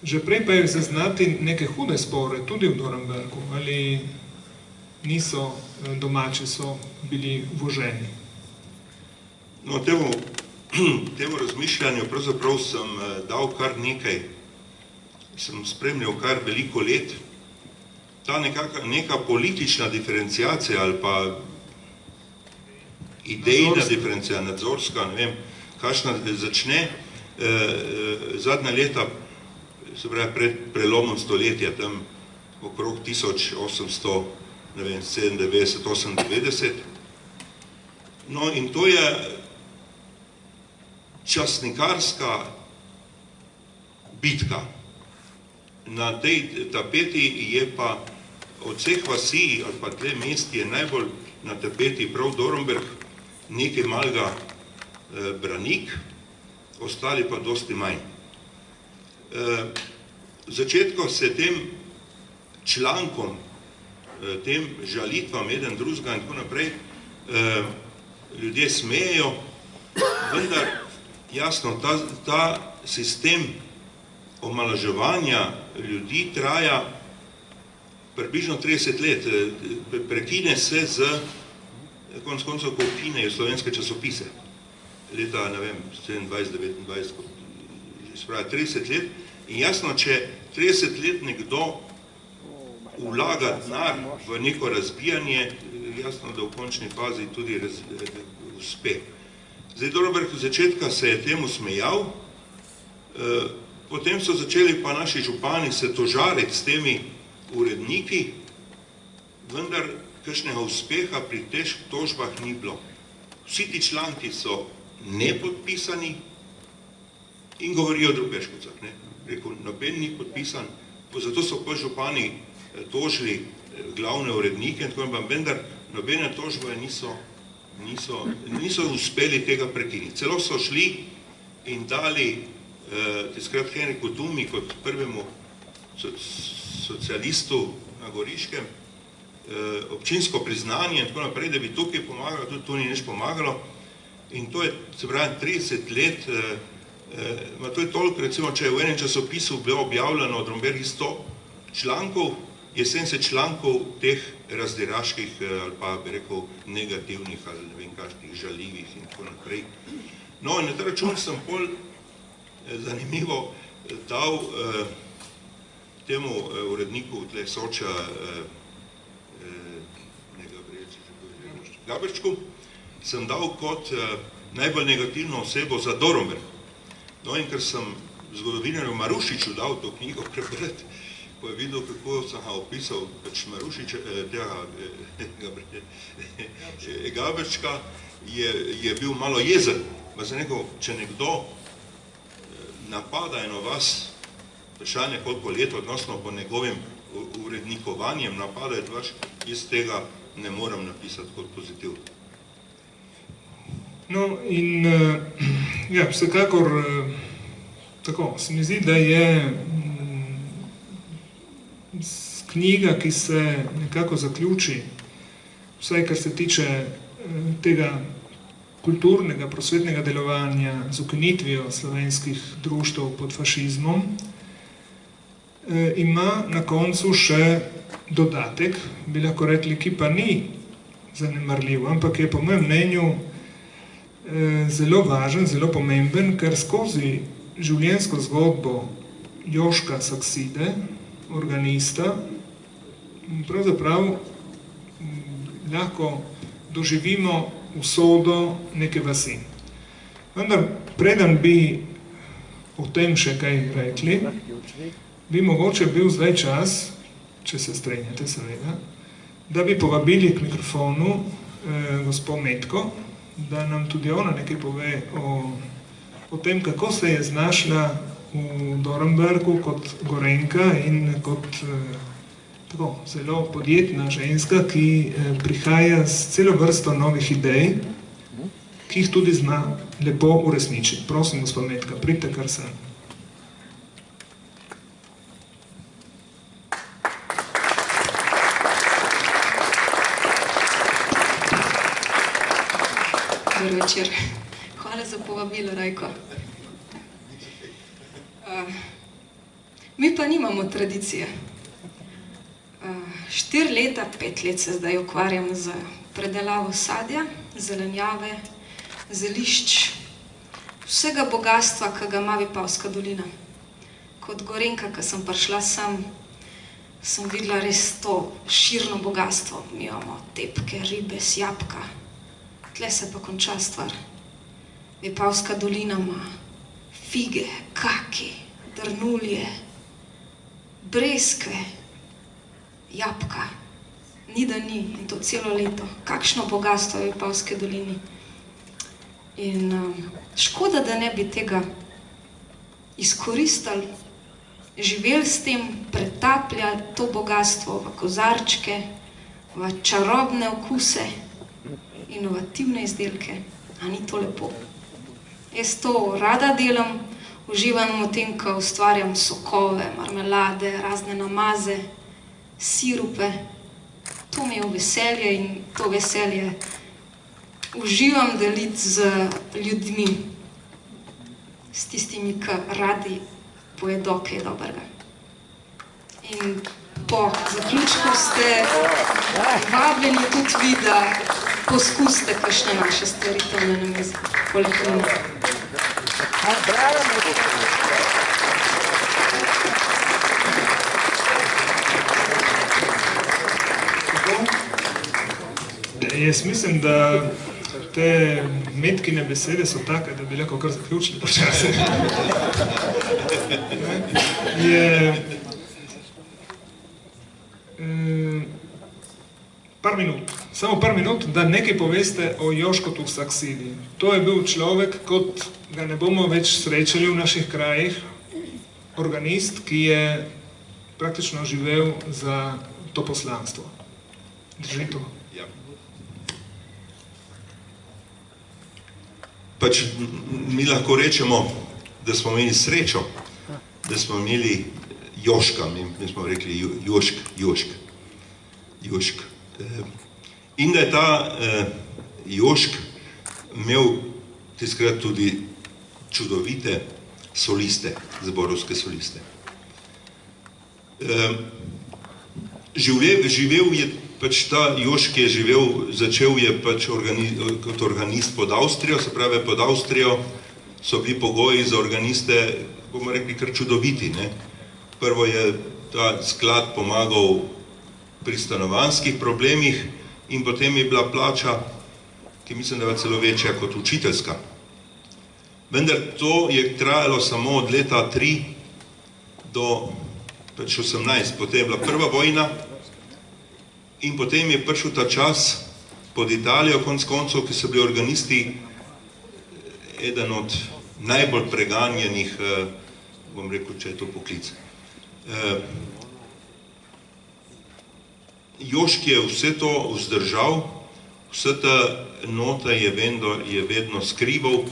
Že prej pa je zaznati neke hude spore, tudi v Dornberku, ali niso domači, so bili voženi. No, temu razmišljanju pravzaprav sem dal kar nekaj, sem spremljal kar veliko let. Ta neka politična diferenciacija ali pa idejna diferenciacija, nadzorska, ne vem, kakšna začne zadnja leta, se pravi pred prelomom stoletja, tam okrog 1897, 98. No in to je časnikarska bitka. Na tej tapeti je pa od vseh vasi ali pa tle mest je najbolj na tapeti prav Dornberk, nekaj malega Branik, ostali pa dosti manj. Začetko se tem člankom, tem žalitvam eden drugega in tako naprej ljudje smejejo, vendar jasno, ta sistem omalaževanja ljudi traja približno 30 let. Prekine se z, konec koncev, ko ukinejo slovenske časopise. Leta, ne vem, 27, 29, spravi 30 let. In jasno, če 30 let nekdo vlaga denar v neko razbijanje, jasno, da v končni fazi tudi uspe. Zdaj, Dornberk od začetka se je temu smejal, potem so začeli pa naši župani se tožariti s temi uredniki, vendar kakšnega uspeha pri teh tožbah ni bilo. Vsi ti članki so nepodpisani in govorijo o Drobeškovcah. Rekel, noben ni podpisan, zato so pa župani tožili glavne urednike in tako naprej, vendar nobene tožbe niso uspeli tega prekiniti. Celo so šli in dali tiskrat Henriku Tumi kot prvemu socialistu na Goriškem občinsko priznanje in tako naprej, da bi tukaj pomagalo, tudi to ni nič pomagalo. In to je, se pravi, 30 let, to je toliko, recimo, če je v enem časopisu bilo objavljeno od Dornberka 100 člankov, je 70 člankov teh razdiraških ali pa, bi rekel, negativnih ali ne vem kakšnih žaljivih in tako naprej. No, in na ta račun sem pol zanimivo dal temu uredniku tle Soča Gaberčku, sem dal kot najbolj negativno osebo za Dornberk. No in ker sem zgodovinarju Marušiču dal to knjigo prebrati, ko je videl, kako sem ga opisal Marušiča, Gaberčka, je bil malo jezen. Pa sem rekel, če nekdo napada eno vas, vprašanje koliko let, odnosno po njegovim urednikovanjem napadajo vas, jaz tega ne moram napisati kot pozitiv. No in ja, vsekakor tako, se mi zdi, da je knjiga, ki se nekako zaključi, vsaj kar se tiče tega kulturnega, prosvetnega delovanja z ukinitvijo slovenskih društev pod fašizmom, ima na koncu še dodatek, bi lahko rekli, ki pa ni zanemarljiv, ampak je po mojem mnenju zelo važen, zelo pomemben, ker skozi življenjsko zgodbo Joška Sakside, organista, pravzaprav lahko doživimo usodo neke vasi. Vendar, preden bi o tem še kaj rekli, bi mogoče bil zdaj čas, če se strenjate seveda, da bi povabili k mikrofonu gospod Metko, da nam tudi ona nekaj pove o tem, kako se je znašla v Dornberku kot Gorenjka in kot tako, zelo podjetna ženska, ki prihaja s celo vrsto novih idej, ki jih tudi zna lepo uresničiti. Prosim, gospod Metka, pridite kar sem. Dober večer. Hvala za povabilo, Rajko. Mi pa nimamo tradicije. 4 leta, 5 let se zdaj ukvarjam z predelavo sadja, zelenjave, zelišč, vsega bogatstva, ki ga ima Vipavska dolina. Kot Gorenjka, ko sem prišla sem videla res to širno bogatstvo. Mi imamo tepke, ribe, sjapka. Tle se pa konča stvar. Vipavska dolina ima fige, kaki, drnulje, breskve, jabka. Ni da ni, in to celo leto. Kakšno bogatstvo je v Vipavski dolini. In škoda, da ne bi tega izkoristili, živeli s tem, pretapljali to bogatstvo v kozarčke, v čarobne okuse, inovativne izdelke. A ni to lepo? Jaz to rada delam, uživam v tem, ko ustvarjam sokove, marmelade, razne namaze, sirupe. To mi je veselje in to veselje uživam deliti z ljudmi, s tistimi, ki radi pojedo kaj dobrega. In po zaključku ste vabljeni tudi vi, da poskusite kakšne naše stvari tam na mizi. Poleg tega. Jaz mislim, da te Metkine besede so take, da bi lahko kar zaključili počasi. Samo par minut, da nekaj poveste o Joškotu Saksidi. To je bil človek, kot ga ne bomo več srečali v naših krajih, organist, ki je praktično živel za to poslanstvo. Drži to? Ja. Pač mi lahko rečemo, da smo imeli srečo, da smo imeli Joška, mi smo rekli Jošk. In da je ta Jošk imel tiskrat tudi čudovite soliste, zborovske soliste. Živel je pač ta Jošk je živel, začel je pač kot organist pod Avstrijo, se pravi pod Avstrijo so bili pogoji za organiste, bomo rekli, kar čudoviti. Prvo je ta sklad pomagal pri stanovanjskih problemih in potem je bila plača, ki mislim, da je celo večja kot učiteljska. Vendar to je trajalo samo od leta 3 do 18, potem je bila prva vojna in potem je prišel ta čas pod Italijo, konec koncev, ki so bili organisti eden od najbolj preganjenih, bom rekel, če je to poklic. Jošk je vse to vzdržal, vse ta nota je vedno skrival.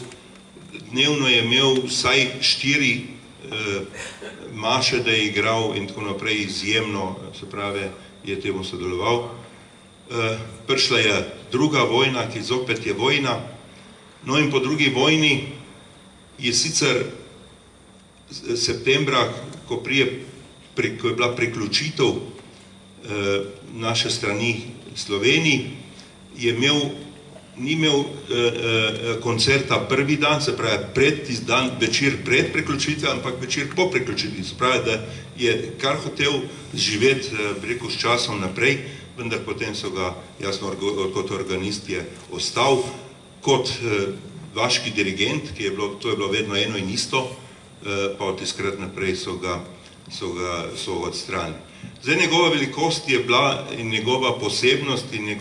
Dnevno je imel vsaj 4 maše, da je igral in tako naprej izjemno, se pravi, je temu sodeloval. Prišla je druga vojna, ki zopet je vojna. No in po drugi vojni je sicer septembra, ko je bila priključitev naše strani Sloveniji, ni imel koncerta prvi dan, se pravi dan, večer pred priključitvijo, ampak večer po priključitvi. Se pravi, da je kar hotel živeti, rekel, s časom naprej, vendar potem so ga, jasno, kot organist je ostal, kot vaški dirigent, to je bilo vedno eno in isto, pa od tiskrat naprej so ga odstranili. Zdaj, njegova velikost je bila in njegova posebnost in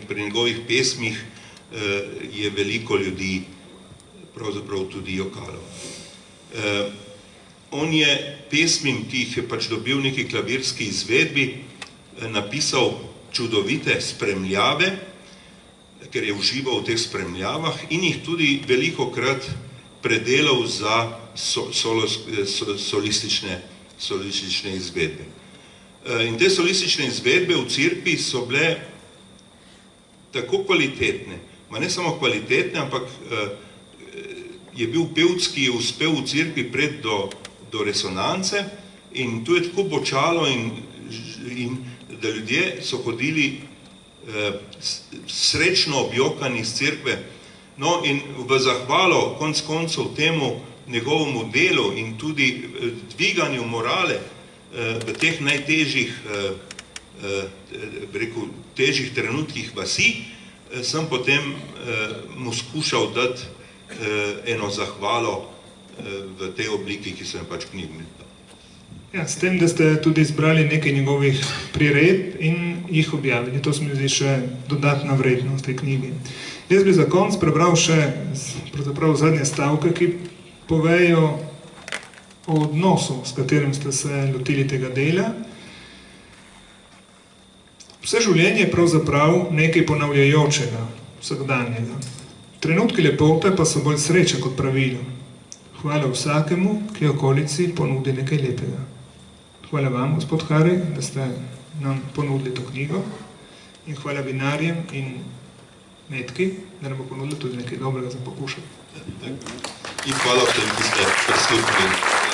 pri njegovih pesmih je veliko ljudi pravzaprav tudi jokalo. On je pesmim, ki jih je pač dobil v neki klavirski izvedbi, napisal čudovite spremljave, ker je užival v teh spremljavah in jih tudi velikokrat predelal za solistične izvedbe. In te solistične izvedbe v cerkvi so bile tako kvalitetne, ma ne samo kvalitetne, ampak je bil pevc, ki je uspel v cerkvi pred do resonance in tu je tako bočalo in da ljudje so hodili srečno objokani iz cerkve. No in v zahvalo konec koncev temu njegovemu delu in tudi dviganju morale v teh najtežjih, težjih trenutkih vasi, sem potem mu skušal dati eno zahvalo v tej obliki, ki sem pač knjigo dal. Ja, s tem, da ste tudi izbrali nekaj njegovih priredb in jih objavili. To se mi zdi še dodatna vrednost tej knjigi. Jaz bi za konec prebral še pravzaprav zadnje stavke, ki povejo o odnosu, s katerim ste se lotili tega dela. Vse življenje je pravzaprav nekaj ponavljajočega, vsakdanjega. Trenutki lepote pa so bolj sreča kot pravilo. Hvala vsakemu, ki okolici ponudi nekaj lepega. Hvala vam, gospod Hari, da ste nam ponudili to knjigo in hvala vinarjem in Metki, da nam bo ponudili tudi nekaj dobrega za pokušati. In hvala vsem, ki ste prisluhnili.